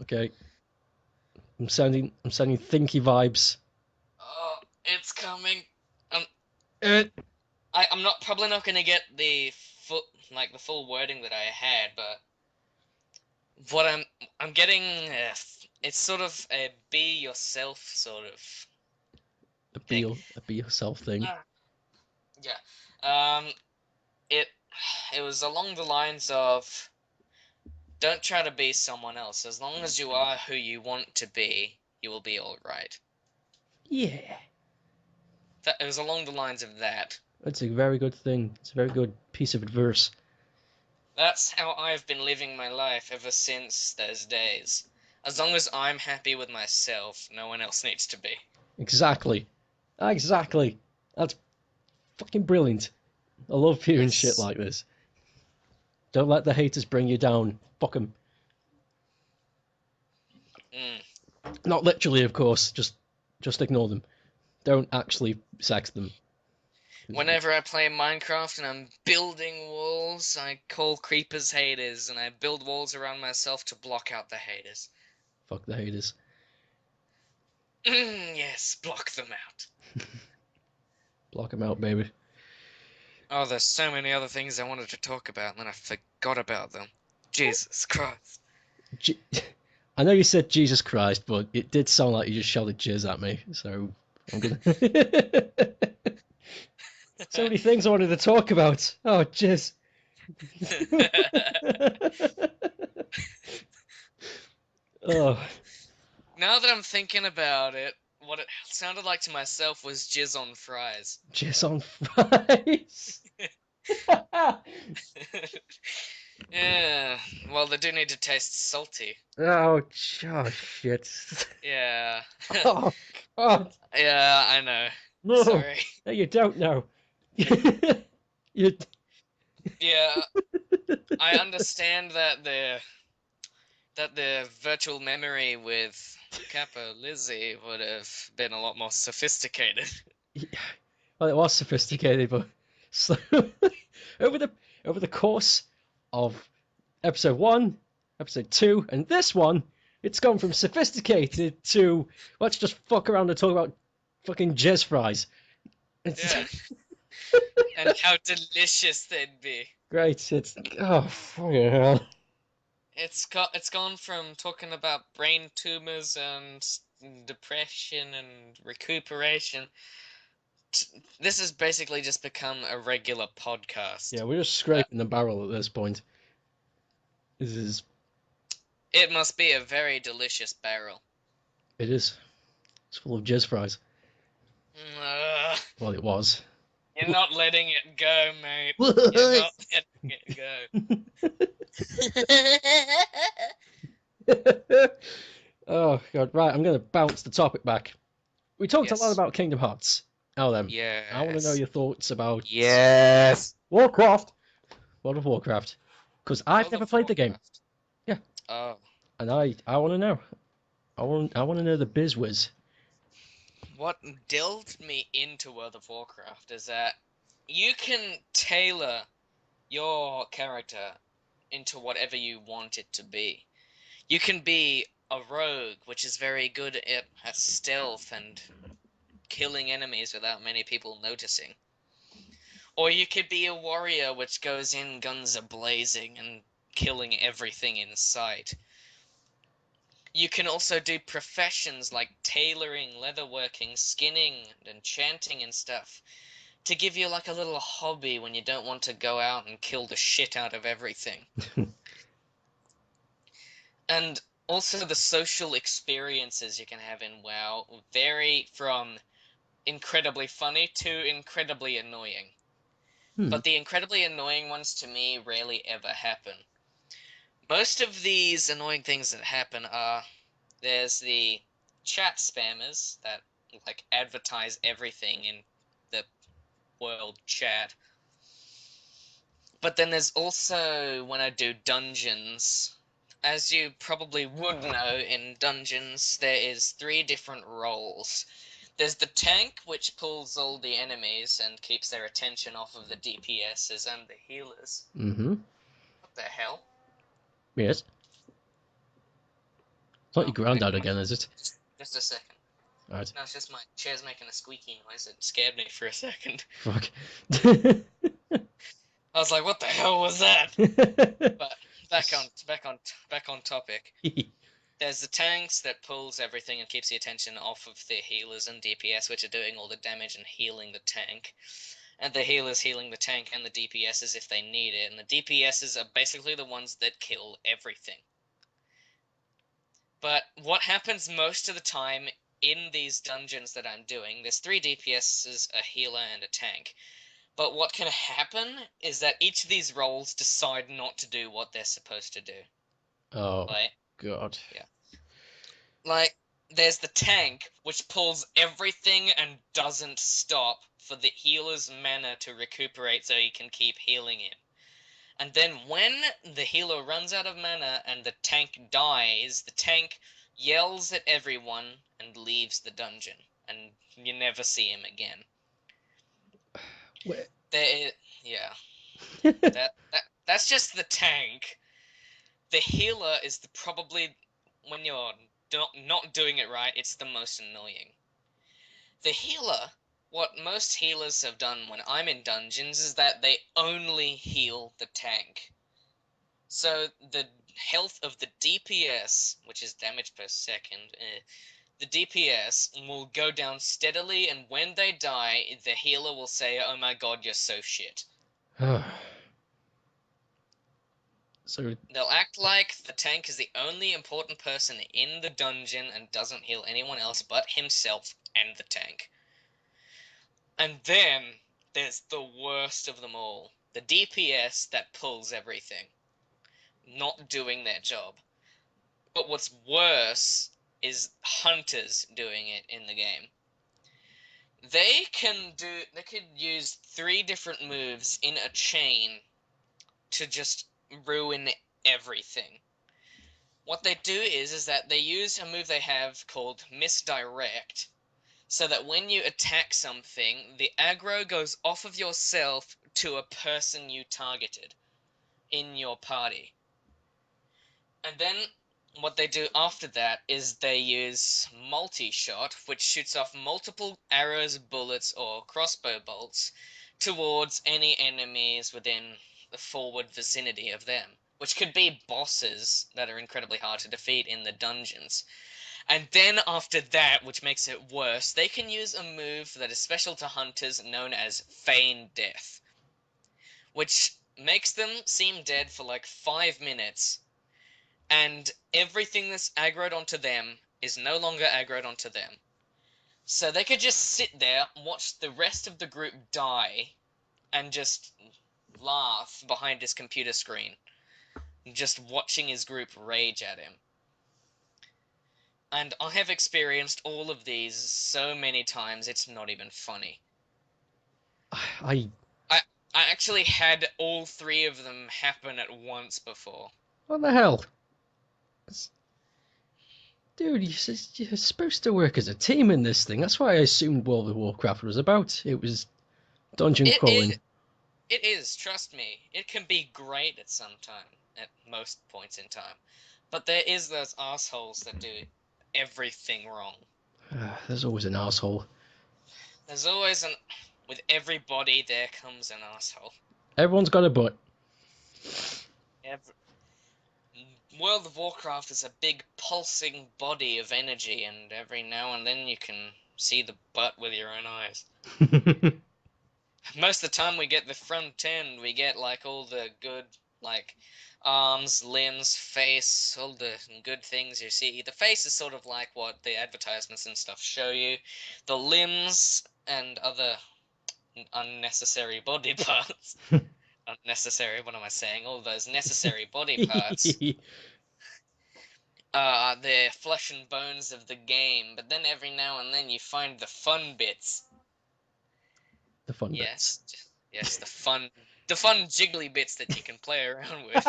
Okay, I'm sending thinky vibes. Oh, it's coming. Uh, I'm probably not gonna get the full wording that I had, but what I'm getting, it's sort of a be yourself sort of thing. a be yourself thing. Ah, yeah. It it was along the lines of don't try to be someone else. As long as you are who you want to be, you will be all right. Yeah, It was along the lines of that. that's a very good thing. It's a very good piece of advice. That's how I've been living my life ever since those days. As long as I'm happy with myself, no one else needs to be. Exactly. Exactly. That's fucking brilliant. I love hearing shit Yes. like this. Don't let the haters bring you down. Fuck them. Mm. Not literally, of course. Just ignore them. Don't actually sex them. Whenever I play Minecraft and I'm building walls, I call creepers haters, and I build walls around myself to block out the haters. Fuck the haters. Yes, block them out. Block them out, baby. Oh, there's so many other things I wanted to talk about, and then I forgot about them. Jesus Christ. Je- I know you said Jesus Christ, but it did sound like you just shouted jizz at me, so I'm gonna. So many things I wanted to talk about. Oh, jizz. Oh, Now that I'm thinking about it, what it sounded like to myself was jizz on fries. jizz on fries. Yeah, well, they do need to taste salty. Oh, oh shit. Yeah. Oh, God. Yeah, I know. No. Sorry. No, you don't know. You. Yeah, I understand that the virtual memory with Kappa Lizzie would have been a lot more sophisticated. Well, it was sophisticated, but so over the course of episode 1, episode 2, and this one, it's gone from sophisticated to let's just fuck around and talk about fucking jizz fries. Yeah. And how delicious they'd be. Great. It's oh fucking hell. It's gone from talking about brain tumors and depression and recuperation. This has basically just become a regular podcast. Yeah, we're just scraping the barrel at this point. This is. It must be a very delicious barrel. It is. It's full of jizz fries. Ugh. Well, it was. You're not letting it go, mate. You're not letting it go. Oh god, right, I'm gonna bounce the topic back. We talked a lot Yes. about Kingdom Hearts. Now then, Yes. I want to know your thoughts about Yes. Warcraft. World of Warcraft. Because I've World never of played the game. Warcraft. Yeah. Oh. And I want to know. I want to know the biz whiz. what delved me into World of Warcraft is that you can tailor your character into whatever you want it to be. You can be a rogue, which is very good at stealth and killing enemies without many people noticing. Or you could be a warrior, which goes in guns a-blazing and killing everything in sight. You can also do professions like tailoring, leatherworking, skinning, and enchanting and stuff to give you like a little hobby when you don't want to go out and kill the shit out of everything. And also the social experiences you can have in WoW vary from incredibly funny to incredibly annoying. Hmm. But the incredibly annoying ones to me rarely ever happen. Most of these annoying things that happen are there's the chat spammers that like advertise everything in the world chat. But then there's also when I do dungeons. As you probably would know, in dungeons there is 3 different roles. There's the tank, which pulls all the enemies and keeps their attention off of the DPSs and the healers. Mm-hmm. What the hell? Yes. It's not Oh, your granddad again, is it? just a second. Right. No, it's just my chair's making a squeaky noise. It scared me for a second. Fuck. I was like, "What the hell was that?" But back on topic. There's the tanks that pulls everything and keeps the attention off of the healers and DPS, which are doing all the damage and healing the tank. And the healers healing the tank and the DPSs if they need it. And the DPSs are basically the ones that kill everything. But what happens most of the time in these dungeons that I'm doing, there's 3 DPSs, a healer, and a tank. But what can happen is that each of these roles decide not to do what they're supposed to do. Oh, Like, God. yeah. Like, there's the tank, which pulls everything and doesn't stop for the healer's mana to recuperate so he can keep healing him. And then when the healer runs out of mana and the tank dies, the tank yells at everyone and leaves the dungeon. And you never see him again. Wait. Yeah. That's just the tank. The healer is probably, when you're not doing it right, it's the most annoying. The healer, what most healers have done when I'm in dungeons is that they only heal the tank. So the health of the DPS, which is damage per second, the DPS will go down steadily, and when they die, the healer will say, "Oh my god, you're so shit." So, They'll act like the tank is the only important person in the dungeon and doesn't heal anyone else but himself and the tank. And then there's the worst of them all. The DPS that pulls everything. Not doing their job. But what's worse is hunters doing it in the game. They could use 3 different moves in a chain to just ruin everything. What they do is that they use a move they have called misdirect, so that when you attack something, the aggro goes off of yourself to a person you targeted in your party. And then what they do after that is they use multi-shot, which shoots off multiple arrows, bullets, or crossbow bolts towards any enemies within the forward vicinity of them, which could be bosses that are incredibly hard to defeat in the dungeons. And then after that, which makes it worse, they can use a move that is special to hunters known as feign death, which makes them seem dead for like 5 minutes, and everything that's aggroed onto them is no longer aggroed onto them. So they could just sit there, watch the rest of the group die, and just laugh behind his computer screen, just watching his group rage at him. And I have experienced all of these so many times, it's not even funny. I... I actually had all 3 of them happen at once before. What the hell? Dude, you're supposed to work as a team in this thing. That's why I assumed World of Warcraft was about. It was dungeon It crawling. is. It is. Trust me. It can be great at some time, at most points in time, but there is those assholes that do everything wrong. There's always an asshole. There's always an. With everybody, there comes an asshole. Everyone's got a butt. Every, World of Warcraft is a big pulsing body of energy, and every now and then you can see the butt with your own eyes. Most of the time we get the front end, we get like all the good, like arms, limbs, face, all the good things you see. The face is sort of like what the advertisements and stuff show you. The limbs and other unnecessary body parts. Unnecessary, what am I saying? All those necessary body parts are the flesh and bones of the game, but then every now and then you find the fun bits. The fun bits. Yes, the fun jiggly bits that you can play around with.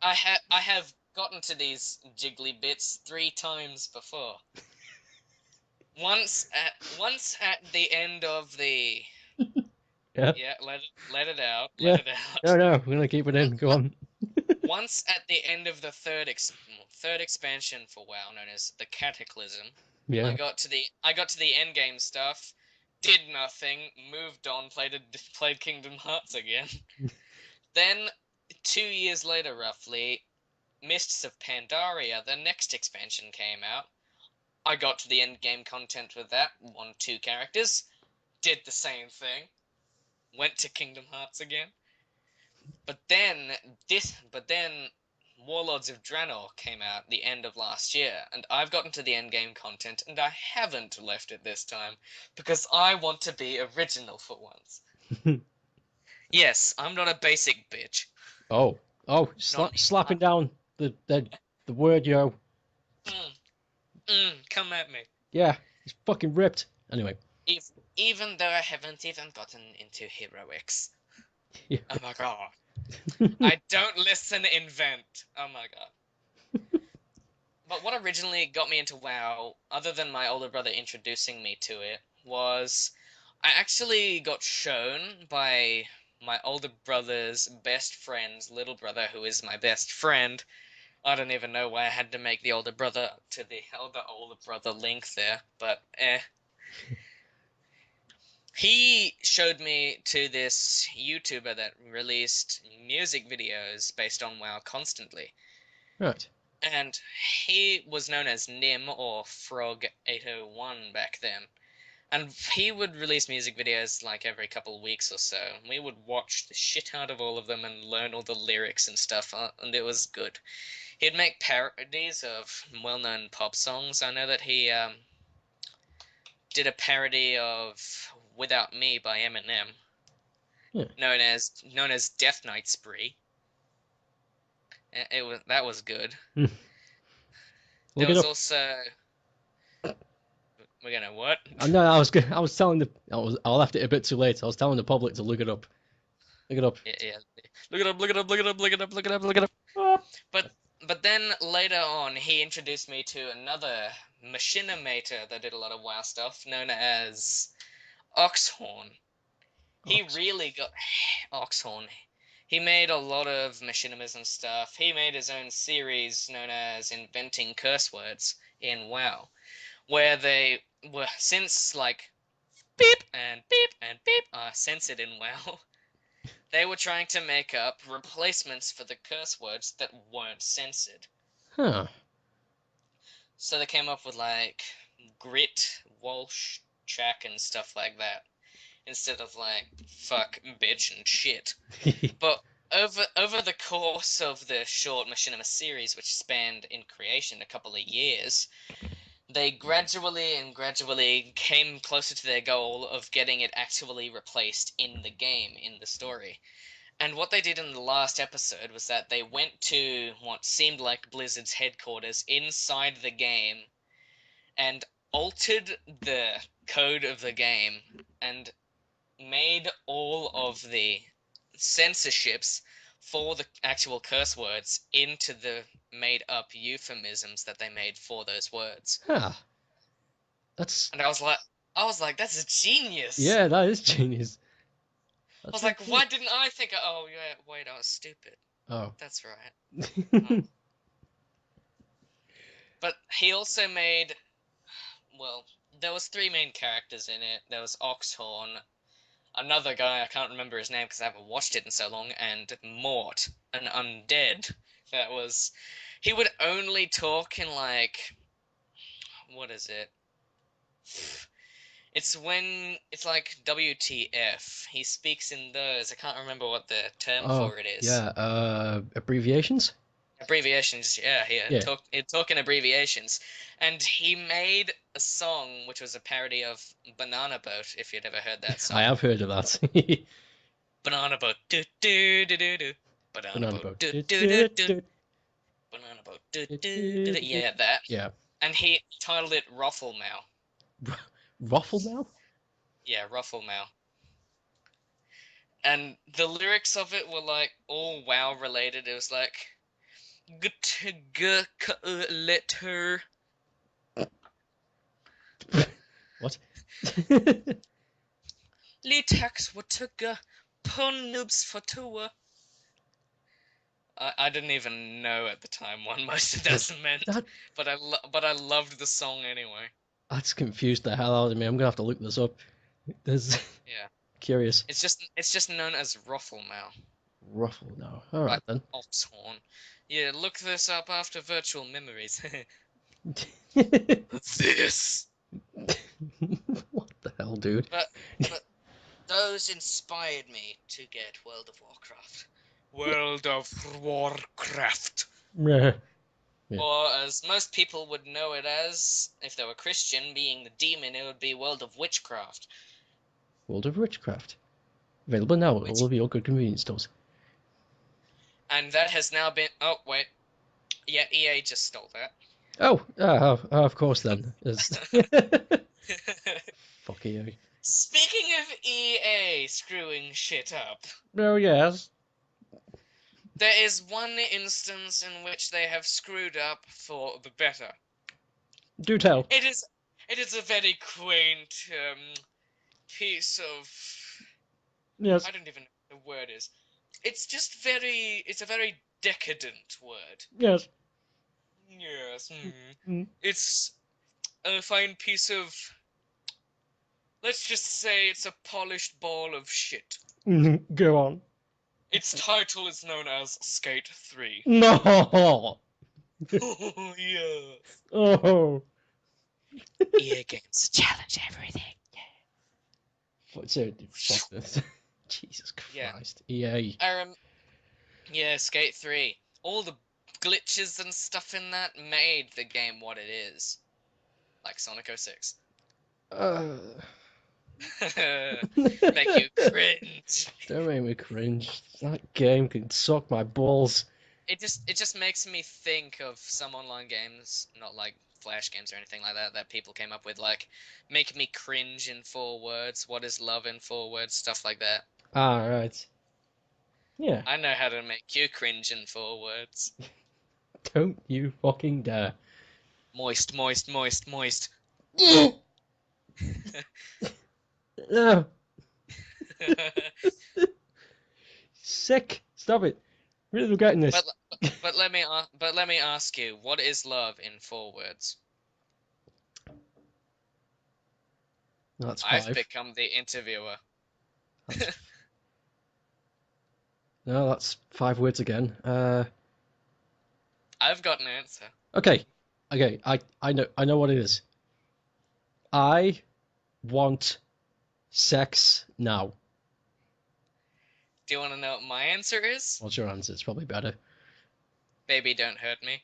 I have gotten to these jiggly bits 3 times before. Once at the end of the Yeah. let it out. Yeah. Let it out. No, we're gonna keep it in. Go on. Once at the end of the third expansion for WoW, known as the Cataclysm, Yeah. I got to the end game stuff, did nothing, moved on, played Kingdom Hearts again. Then 2 years later, roughly, Mists of Pandaria, the next expansion came out. I got to the end game content with that, won 2 characters, did the same thing, went to Kingdom Hearts again. But then Warlords of Draenor came out the end of last year, and I've gotten to the end game content, and I haven't left it this time because I want to be original for once. Yes, I'm not a basic bitch. Oh, slapping down the word, yo. Come at me. Yeah, it's fucking ripped. Anyway. Even though I haven't even gotten into heroics. Yeah. Oh my god. I don't listen, invent. Oh my god. But what originally got me into WoW, other than my older brother introducing me to it, was I actually got shown by my older brother's best friend's little brother, who is my best friend. I don't even know why I had to make the older brother to the older brother link there, but He showed me to this YouTuber that released music videos based on WoW constantly. Right. And he was known as Nim, or Frog801 back then. And he would release music videos like every couple of weeks or so. We would watch the shit out of all of them and learn all the lyrics and stuff, and it was good. He'd make parodies of well-known pop songs. I know that he did a parody of "Without Me" by Eminem, Yeah. known as "Death Night Spree." That was good. Look There it was up. also we're gonna what? No, I was telling I left it a bit too late. I was telling the public to look it up. Look it up. Yeah. Look it up. Look it up. Look it up. Look it up. Look it up. Look it up. But then later on, he introduced me to another machinimator that did a lot of WoW stuff, known as Oxhorn. He really got Oxhorn. He made a lot of machinimism stuff. He made his own series known as Inventing Curse Words in WoW, where they were, since like beep and beep are censored in WoW, they were trying to make up replacements for the curse words that weren't censored. Huh. So they came up with like grit, Walsh, Chack, and stuff like that, instead of like fuck, bitch, and shit. But over the course of the short Machinima series, which spanned in creation a couple of years, they gradually came closer to their goal of getting it actually replaced in the game, in the story. And what they did in the last episode was that they went to what seemed like Blizzard's headquarters inside the game and altered the code of the game and made all of the censorships for the actual curse words into the made-up euphemisms that they made for those words. Huh. That's And I was like, that's genius. yeah, that is genius. I That's was really like, cool. why didn't I think? Oh yeah, wait, I was stupid. Oh. That's right. But he also made, well, there was 3 main characters in it. There was Oxhorn, another guy, I can't remember his name because I haven't watched it in so long, and Mort, an undead. He would only talk in like, what is it? It's like WTF. He speaks in those. I can't remember what the term Oh, for it is. yeah. Abbreviations? Abbreviations, yeah, Yeah. he'd talk in abbreviations. And he made a song which was a parody of Banana Boat, if you'd ever heard that I song. have heard of that. Banana Boat, do do do do do. Banana Banana Boat, boat. do Du- do do du- do. du- Banana Boat, do du- do do du- do. du- Yeah, that. Yeah. And he titled it Rufflemouth. Ruffle now? Yeah, Rufflemouth. And the lyrics of it were like all WoW related. It was like, letter. What? Litax wataga pun noobs fatua. I didn't even know at the time what most of that meant, That but I loved the song anyway. that's confused the hell out of me. I'm gonna have to look this up. There's Yeah, curious. it's just known as Rufflemouth, Ruffle now. All right like then. Oxhorn. Yeah, look this up after virtual memories. This. What the hell, dude? But those inspired me to get World of Warcraft. World of Warcraft. Yeah. Yeah. Or as most people would know it as, if they were Christian, being the demon, it would be World of Witchcraft. World of Witchcraft. Available now at Which, all of your good convenience stores. and that has now been. Oh, wait. Yeah, EA just stole that. Of course then. Fuck EA. Speaking of EA screwing shit up, Oh yes. there is one instance in which they have screwed up for the better. Do tell. It is a very quaint piece of. Yes. I don't even know what the word is. It's a very decadent word. Yes. Yes. Mm. It's a fine piece of. Let's just say it's a polished ball of shit. Go on. Its title is known as Skate 3. No. Oh, yes. Oh. EA Games challenge everything. Fuck this. Jesus Yeah. Christ. EA. Yeah, Skate 3. All the glitches and stuff in that made the game what it is. Like Sonic 06. Make you cringe. Don't make me cringe. That game can suck my balls. It just makes me think of some online games, not like Flash games or anything like that, that people came up with, like, make me cringe in 4 words, what is love in 4 words, stuff like that. Ah, right. Yeah. I know how to make you cringe in 4 words. Don't you fucking dare. Moist, moist, moist, moist. No. Sick. Stop it. Really regretting this. But let me ask you, what is love in 4 words? That's I've 5. become the interviewer. No, that's 5 words again. I've got an answer. Okay. I know what it is. I want sex now. Do you want to know what my answer is? What's your answer? It's probably better. Baby, don't hurt me.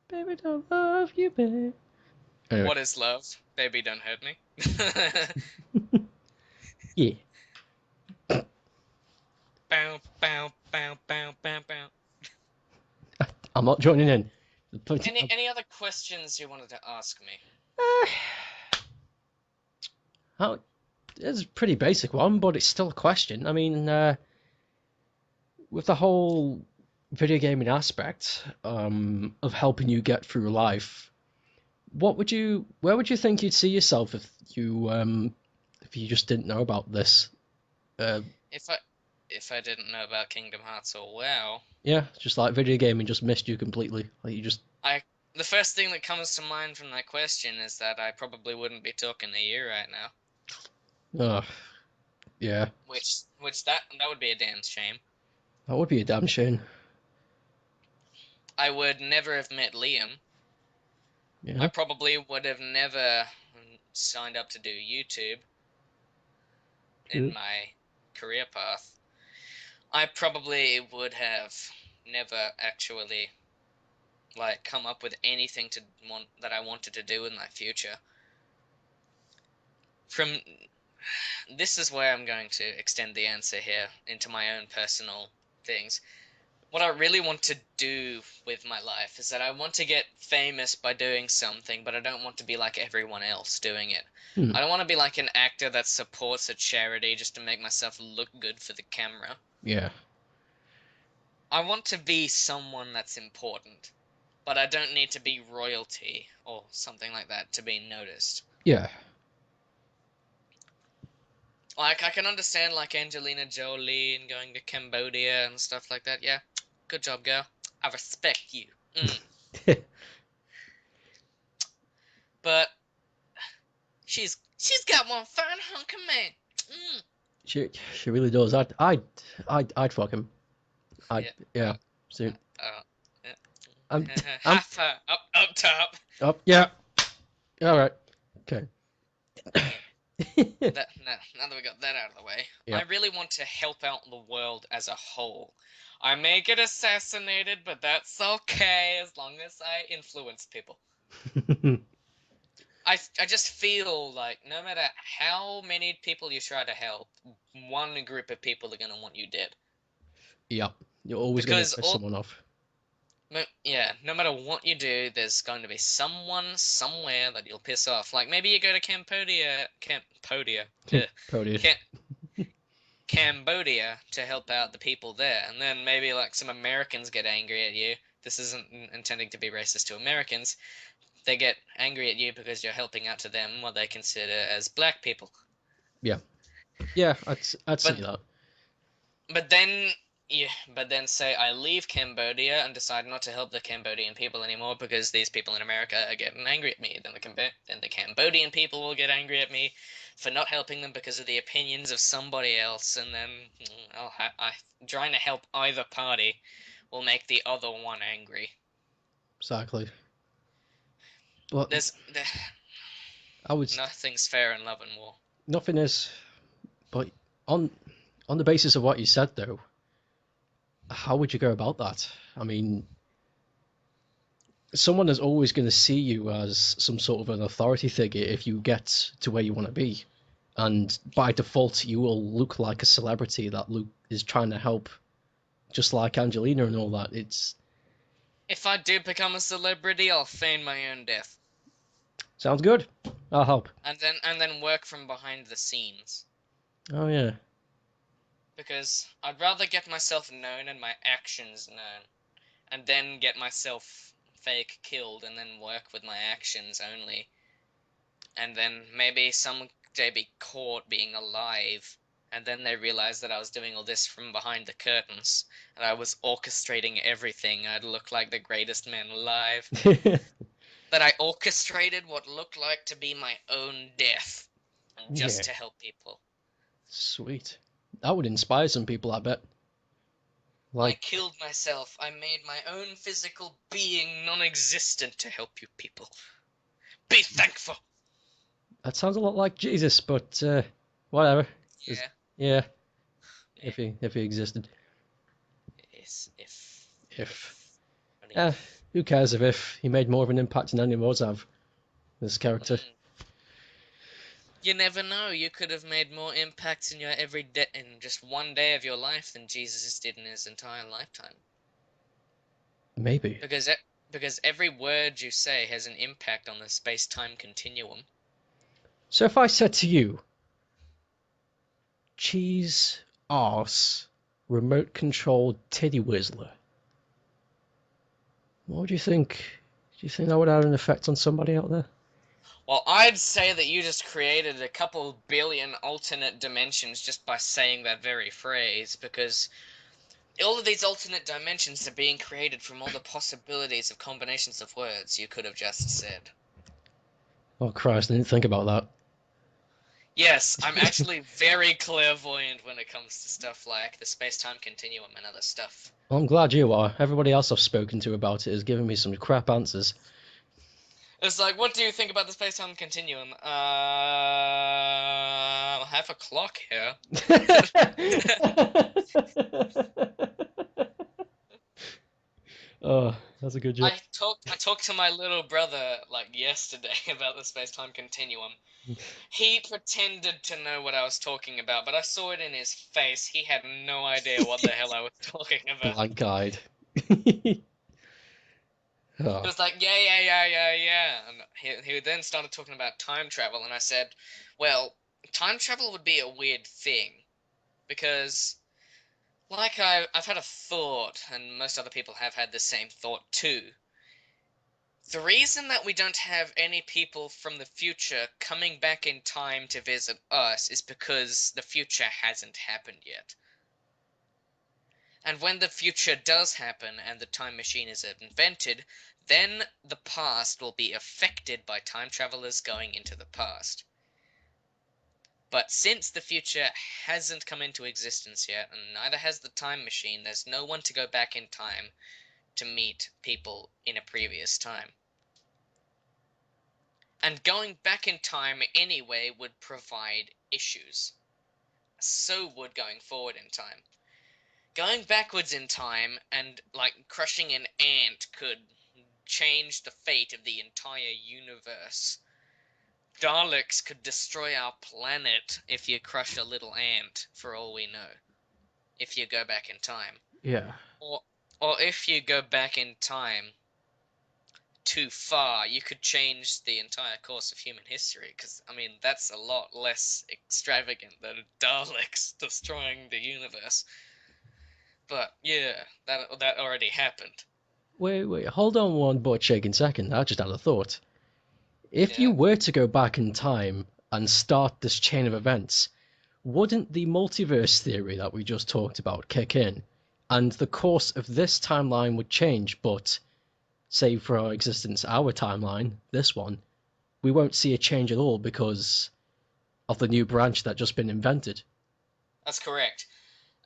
Baby, don't love you, babe. Anyway. What is love? Baby, don't hurt me. Yeah. Bow, bow, bow, bow, bow, bow. I'm not joining in. Any other questions you wanted to ask me? It's a pretty basic one, but it's still a question. I mean, with the whole video gaming aspect of helping you get through life, where would you think you'd see yourself if you just didn't know about this? Uh, If I didn't know about Kingdom Hearts or WoW, yeah, just like video gaming just missed you completely. Like you just, I the first thing that comes to mind from that question is that I probably wouldn't be talking to you right now. oh, yeah, Which that would be a damn shame. that would be a damn shame. I would never have met Liam. I Yeah. probably would have never signed up to do YouTube in True. my career path. I probably would have never actually like come up with anything that I wanted to do in my future. From This is where I'm going to extend the answer here into my own personal things. What I really want to do with my life is that I want to get famous by doing something, but I don't want to be like everyone else doing it. Hmm. I don't want to be like an actor that supports a charity just to make myself look good for the camera. Yeah. I want to be someone that's important, but I don't need to be royalty or something like that to be noticed. Yeah. Like, I can understand, like, Angelina Jolie and going to Cambodia and stuff like that. Yeah, good job, girl. I respect you. But she's got one fine hunk of man. She really does. I'd fuck him. Yeah. Yeah. So Uh, I'm High five. Up top. up. Yeah. All right. Okay. Now that we got that out of the way, Yeah. I really want to help out the world as a whole. I may get assassinated, but that's okay as long as I influence people. I just feel like no matter how many people you try to help, one group of people are going to want you dead. Yeah. You're always gonna Because piss someone off. no matter what you do, there's going to be someone somewhere that you'll piss off. Like maybe you go to Cambodia, Probably. Cambodia to help out the people there, and then maybe like some Americans get angry at you. This isn't intending to be racist to Americans. They get angry at you because you're helping out to them what they consider as black people. Yeah. Yeah. I'd say But that. but then but then say I leave Cambodia and decide not to help the Cambodian people anymore because these people in America are getting angry at me. Then the Cambodian people will get angry at me for not helping them because of the opinions of somebody else, and then trying to help either party will make the other one angry. Exactly. But There, I would. nothing's fair in love and war. Nothing is. But on the basis of what you said, though, how would you go about that? I mean, someone is always going to see you as some sort of an authority figure if you get to where you want to be. And by default, you will look like a celebrity that is trying to help, just like Angelina and all that. If I do become a celebrity, I'll feign my own death. Sounds good. I'll help. And then work from behind the scenes. Oh, yeah. Because I'd rather get myself known and my actions known, and then get myself fake killed and then work with my actions only. And then maybe someday be caught being alive, and then they realize that I was doing all this from behind the curtains, and I was orchestrating everything. I'd look like the greatest man alive. That I orchestrated what looked like to be my own death, just to help people. Sweet. That would inspire some people, I bet. I killed myself. I made my own physical being non-existent to help you people. Be thankful. That sounds a lot like Jesus, but whatever. Yeah. Yeah. If he existed. Yes, Who cares if he made more of an impact than any of us have? This character. You never know. You could have made more impact in just one day of your life than Jesus did in his entire lifetime. Maybe. Because every word you say has an impact on the space-time continuum. So if I said to you, cheese, arse, remote controlled titty whistler. What would you think? Do you think that would have an effect on somebody out there? Well, I'd say that you just created a couple billion alternate dimensions just by saying that very phrase, because all of these alternate dimensions are being created from all the possibilities of combinations of words you could have just said. Oh Christ, I didn't think about Yes, I'm that. actually very clairvoyant when it comes to stuff like the space-time continuum and other stuff. Well, I'm glad you are. Everybody else I've spoken to about it has given me some crap answers. It's like, what do you think about the space-time continuum? Have a clock here. Oh, that's a good joke. I talked to my little brother like yesterday about the space-time continuum. He pretended to know what I was talking about, but I saw it in his face. He had no idea what the hell I was talking about. Blank eyed. He Oh. was like, yeah, yeah, yeah, yeah, yeah. And he then started talking about time travel, and I said, well, time travel would be a weird thing. Because, like, I've had a thought, and most other people have had the same thought too. The reason that we don't have any people from the future coming back in time to visit us is because the future hasn't happened yet. And when the future does happen and the time machine is invented, then the past will be affected by time travelers going into the past. But since the future hasn't come into existence yet, and neither has the time machine, there's no one to go back in time to meet people in a previous time. And going back in time anyway would provide issues. So would going forward in time. Going backwards in time and, like, crushing an ant could change the fate of the entire universe. Daleks could destroy our planet if you crush a little ant, for all we know. If you go back in time. Yeah. Or if you go back in time too far, you could change the entire course of human history. Because, I mean, that's a lot less extravagant than Daleks destroying the universe. But, yeah, that already happened. Wait, hold on one butt shaking second. I just had a thought. If you Yeah? were to go back in time and start this chain of events, wouldn't the multiverse theory that we just talked about kick in? And the course of this timeline would change, but say for our existence, our timeline, this one, we won't see a change at all because of the new branch that just been invented. That's correct.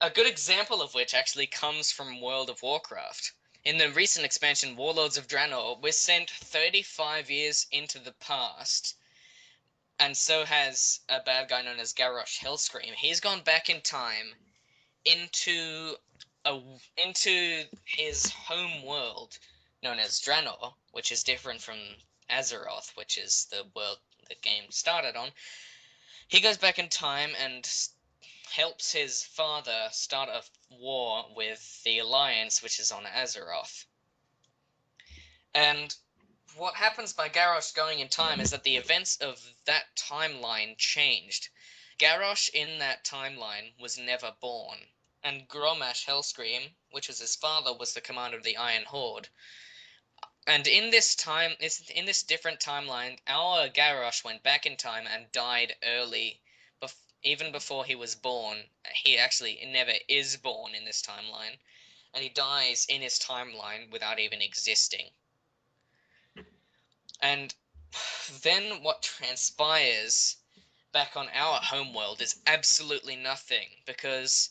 A good example of which actually comes from World of Warcraft. In the recent expansion Warlords of Draenor, we're sent 35 years into the past, and so has a bad guy known as Garrosh Hellscream. He's gone back in time into into his home world known as Draenor, which is different from Azeroth, which is the world the game started on. He goes back in time and helps his father start a war with the Alliance, which is on Azeroth. And what happens by Garrosh going in time is that the events of that timeline changed. Garrosh in that timeline was never born, and Gromash Hellscream, which was his father, was the commander of the Iron Horde. And in this different timeline, our Garrosh went back in time and died early, even before he was born. He actually never is born in this timeline, and he dies in his timeline without even existing. And then what transpires back on our homeworld is absolutely nothing, because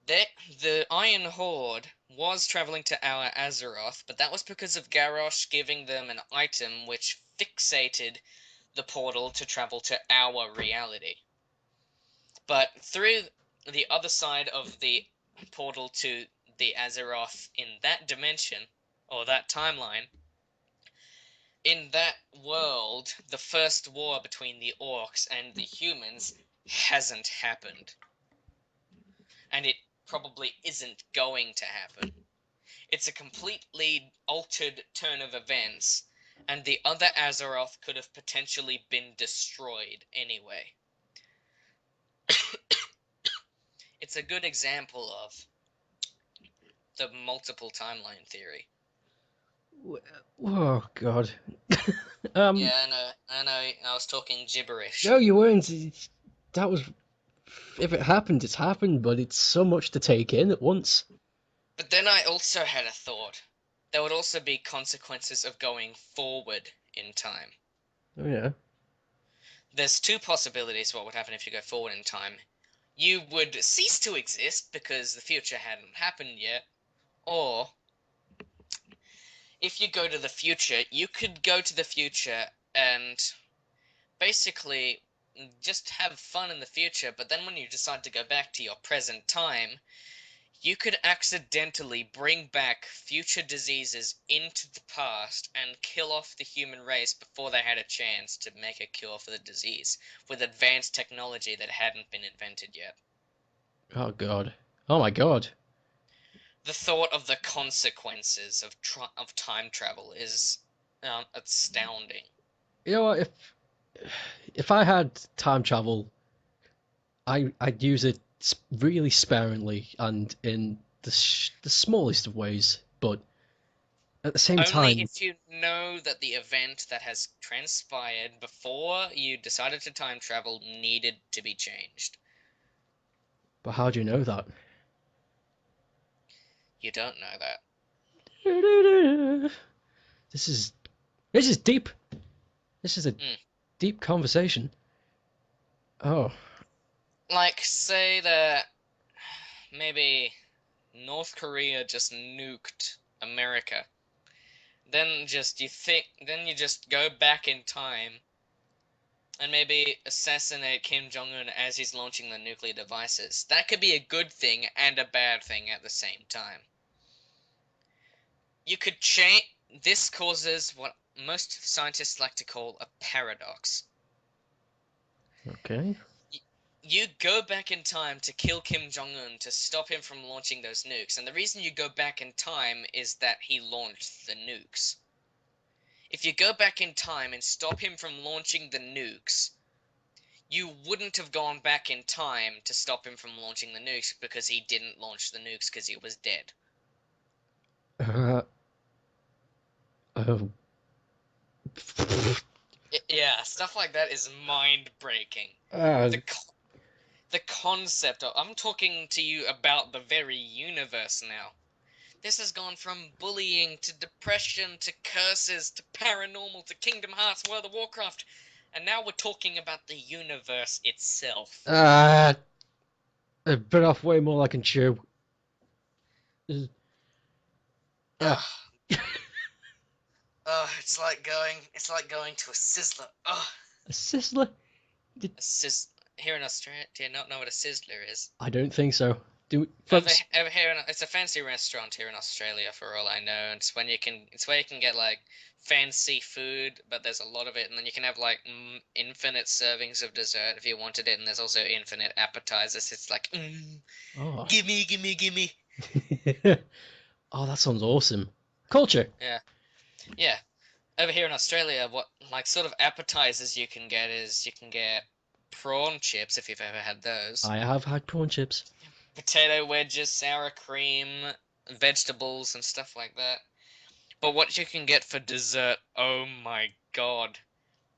the Iron Horde was traveling to our Azeroth, but that was because of Garrosh giving them an item which fixated the portal to travel to our reality. But through the other side of the portal to the Azeroth in that dimension, or that timeline, in that world, the first war between the orcs and the humans hasn't happened. And it probably isn't going to happen. It's a completely altered turn of events, and the other Azeroth could have potentially been destroyed anyway. it's a good example of the multiple timeline theory. Oh God. Yeah, I know, I was talking gibberish. No, you weren't. That was. If it happened, it's happened, but it's so much to take in at once. But then I also had a thought. There would also be consequences of going forward in time. Oh yeah. There's two possibilities what would happen if you go forward in time. You would cease to exist because the future hadn't happened yet, or if you go to the future, you could go to the future and basically just have fun in the future, but then when you decide to go back to your present time, you could accidentally bring back future diseases into the past and kill off the human race before they had a chance to make a cure for the disease with advanced technology that hadn't been invented yet. Oh God. Oh my God. The thought of the consequences of time travel is astounding. You know what? If I had time travel, I'd use it really sparingly and in the smallest of ways. But at the same Only time, if you know that the event that has transpired before you decided to time travel needed to be changed. but how do you know that? You don't know that. This is deep. This is a Mm. deep conversation. Oh, Like, say that maybe North Korea just nuked America. Then you just go back in time and maybe assassinate Kim Jong-un as he's launching the nuclear devices. That could be a good thing and a bad thing at the same time. You could change. This causes what most scientists like to call a paradox. okay. You go back in time to kill Kim Jong-un to stop him from launching those nukes, and the reason you go back in time is that he launched the nukes. If you go back in time and stop him from launching the nukes, you wouldn't have gone back in time to stop him from launching the nukes because he didn't launch the nukes because he was dead. Uh, oh. Yeah, stuff like that is mind-breaking. Uh, The concept of... I'm talking to you about the very universe now. This has gone from bullying to depression to curses to paranormal to Kingdom Hearts, World of Warcraft, and now we're talking about the universe itself. a bit off way more like I can chew. Uh, Ugh. It's like going to a sizzler. Ugh. a sizzler? Here in Australia, do you not know what a sizzler is? I don't think so. Do folks? Over here, it's a fancy restaurant here in Australia, for all I know. And it's where you can get like fancy food, but there's a lot of it, and then you can have like infinite servings of dessert if you wanted it, and there's also infinite appetizers. It's like, Oh. gimme, gimme, gimme. Oh, that sounds awesome. Culture. Yeah. Over here in Australia, what like sort of appetizers you can get is you can get prawn chips if you've ever had those. I have had prawn chips. Potato wedges, sour cream, vegetables, and stuff like that. But what you can get for dessert, oh my god.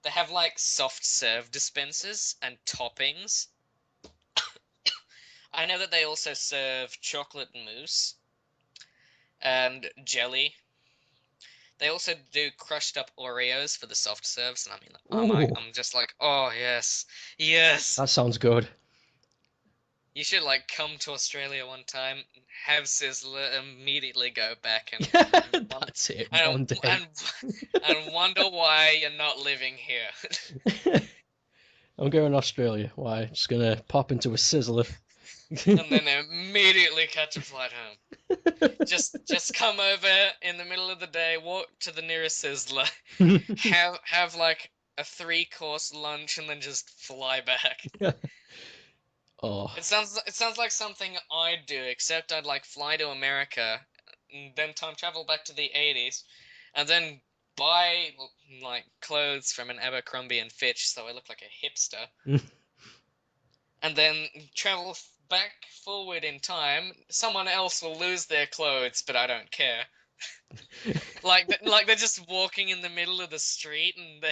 They have like soft serve dispensers and toppings. I know that they also serve chocolate mousse and jelly. They also do crushed up Oreos for the soft serves, and I mean, Ooh, I'm just like, oh yes, yes. that sounds good. You should like come to Australia one time, have Sizzler, immediately go back That's it. One and day. and, and wonder why you're not living here. I'm going to Australia. Why? Just gonna pop into a sizzler. And then immediately catch a flight home. Just come over in the middle of the day, walk to the nearest Sizzler, have like a 3-course lunch, and then just fly back. Oh, It sounds like something I'd do, except I'd like fly to America, and then time travel back to the 80s, and then buy like clothes from an Abercrombie and Fitch, so I look like a hipster, and then travel back forward in time, someone else will lose their clothes, but I don't care. Like they're just walking in the middle of the street, and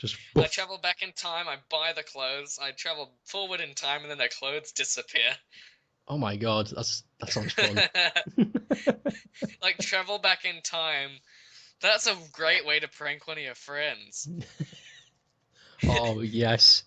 Just I woof. travel back in time, I buy the clothes, I travel forward in time, and then their clothes disappear. Oh my god, that sounds fun. Like, travel back in time. That's a great way to prank one of your friends. Oh yes.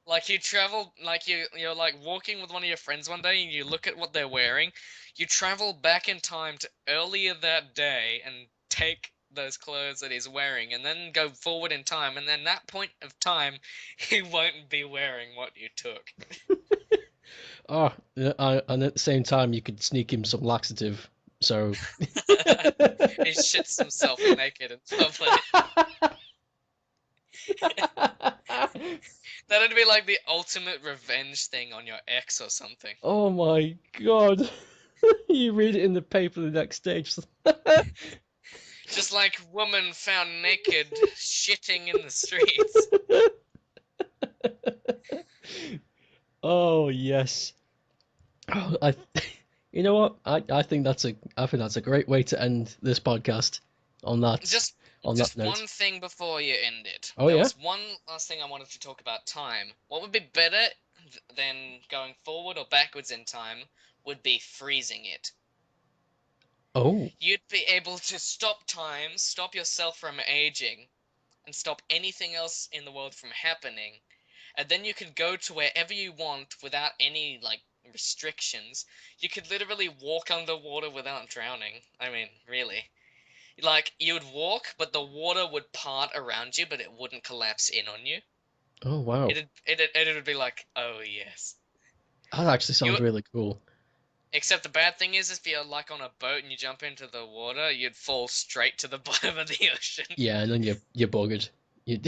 Like, you travel, like, you're like walking with one of your friends one day and you look at what they're wearing. You travel back in time to earlier that day and take those clothes that he's wearing, and then go forward in time, and then that point of time, he won't be wearing what you took. Oh, and at the same time, you could sneak him some laxative. So. He shits himself naked in public. That'd be like the ultimate revenge thing on your ex or something. Oh my god. You read it in the paper the next day. Just like woman found naked shitting in the streets. Oh yes. Oh, you know what? I think that's a great way to end this podcast on that Just that just note. one thing before you end it. Oh There yeah? was one last thing I wanted to talk about time. What would be better than going forward or backwards in time would be freezing it. Oh. You'd be able to stop time, stop yourself from aging, and stop anything else in the world from happening. And then you could go to wherever you want without any, like, restrictions. You could literally walk underwater without drowning. I mean, really. Like, you would walk, but the water would part around you, but it wouldn't collapse in on you. Oh wow. It would be like, oh yes. That actually sounds You really cool. Except the bad thing is, if you're like on a boat and you jump into the water, you'd fall straight to the bottom of the ocean. Yeah, and then you're buggered. You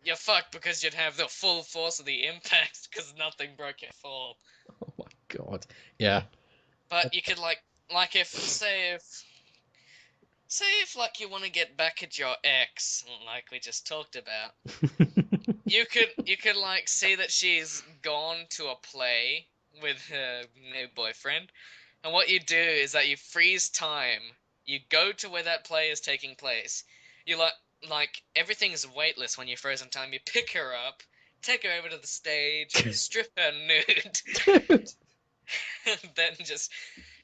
You're fucked because you'd have the full force of the impact because nothing broke your fall. Oh my god. Yeah. But you could like if say if like you want to get back at your ex, like we just talked about, you could like see that she's gone to a play with her new boyfriend, and what you do is that you freeze time. You go to where that play is taking place. You like everything's weightless when you froze in time. You pick her up, take her over to the stage, strip her nude, Dude. and then just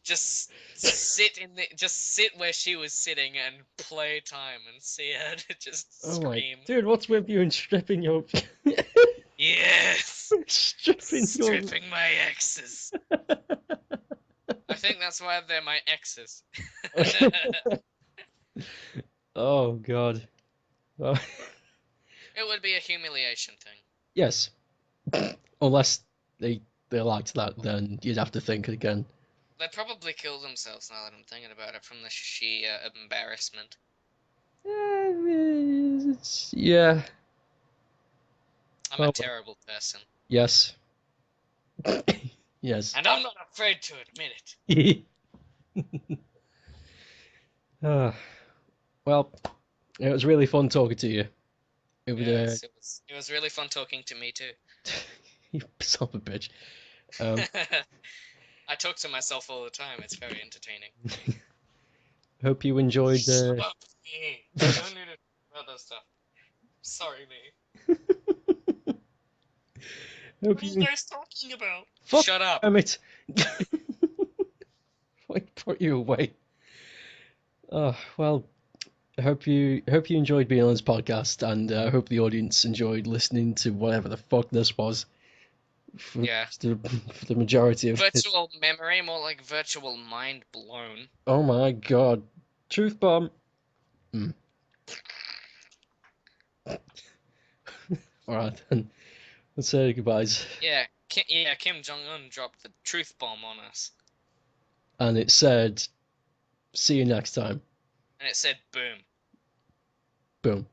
just sit where she was sitting and play time and see her to just Oh my scream. dude, what's with you and stripping your Yes, stripping your stripping my exes. I think that's why they're my exes. Oh god. Oh, It would be a humiliation thing. yes. Unless they liked that, then you'd have to think again. They'd probably kill themselves now that I'm thinking about it from the sheer embarrassment. Yeah. I'm Oh, a well. terrible person. Yes. Yes. And I'm not afraid to admit it. Well, it was really fun talking to you. It would, Yes, it was really fun talking to me too. you son of a bitch. I talk to myself all the time. It's very entertaining. Hope you enjoyed. Shut up, me. I don't need to talk about that stuff. Sorry, me. Hope What are you you. guys talking about? Fuck, Shut up. damn it! I put you away. Oh well. I hope you enjoyed being on this podcast, and I hope the audience enjoyed listening to whatever the fuck this was. Yeah. For the majority of it. Virtual memory, more like virtual mind blown. Oh my god. Truth bomb. Alright then. Let's say goodbyes. Yeah, Kim Jong-un dropped the truth bomb on us. And it said, see you next time. And it said boom. Boom.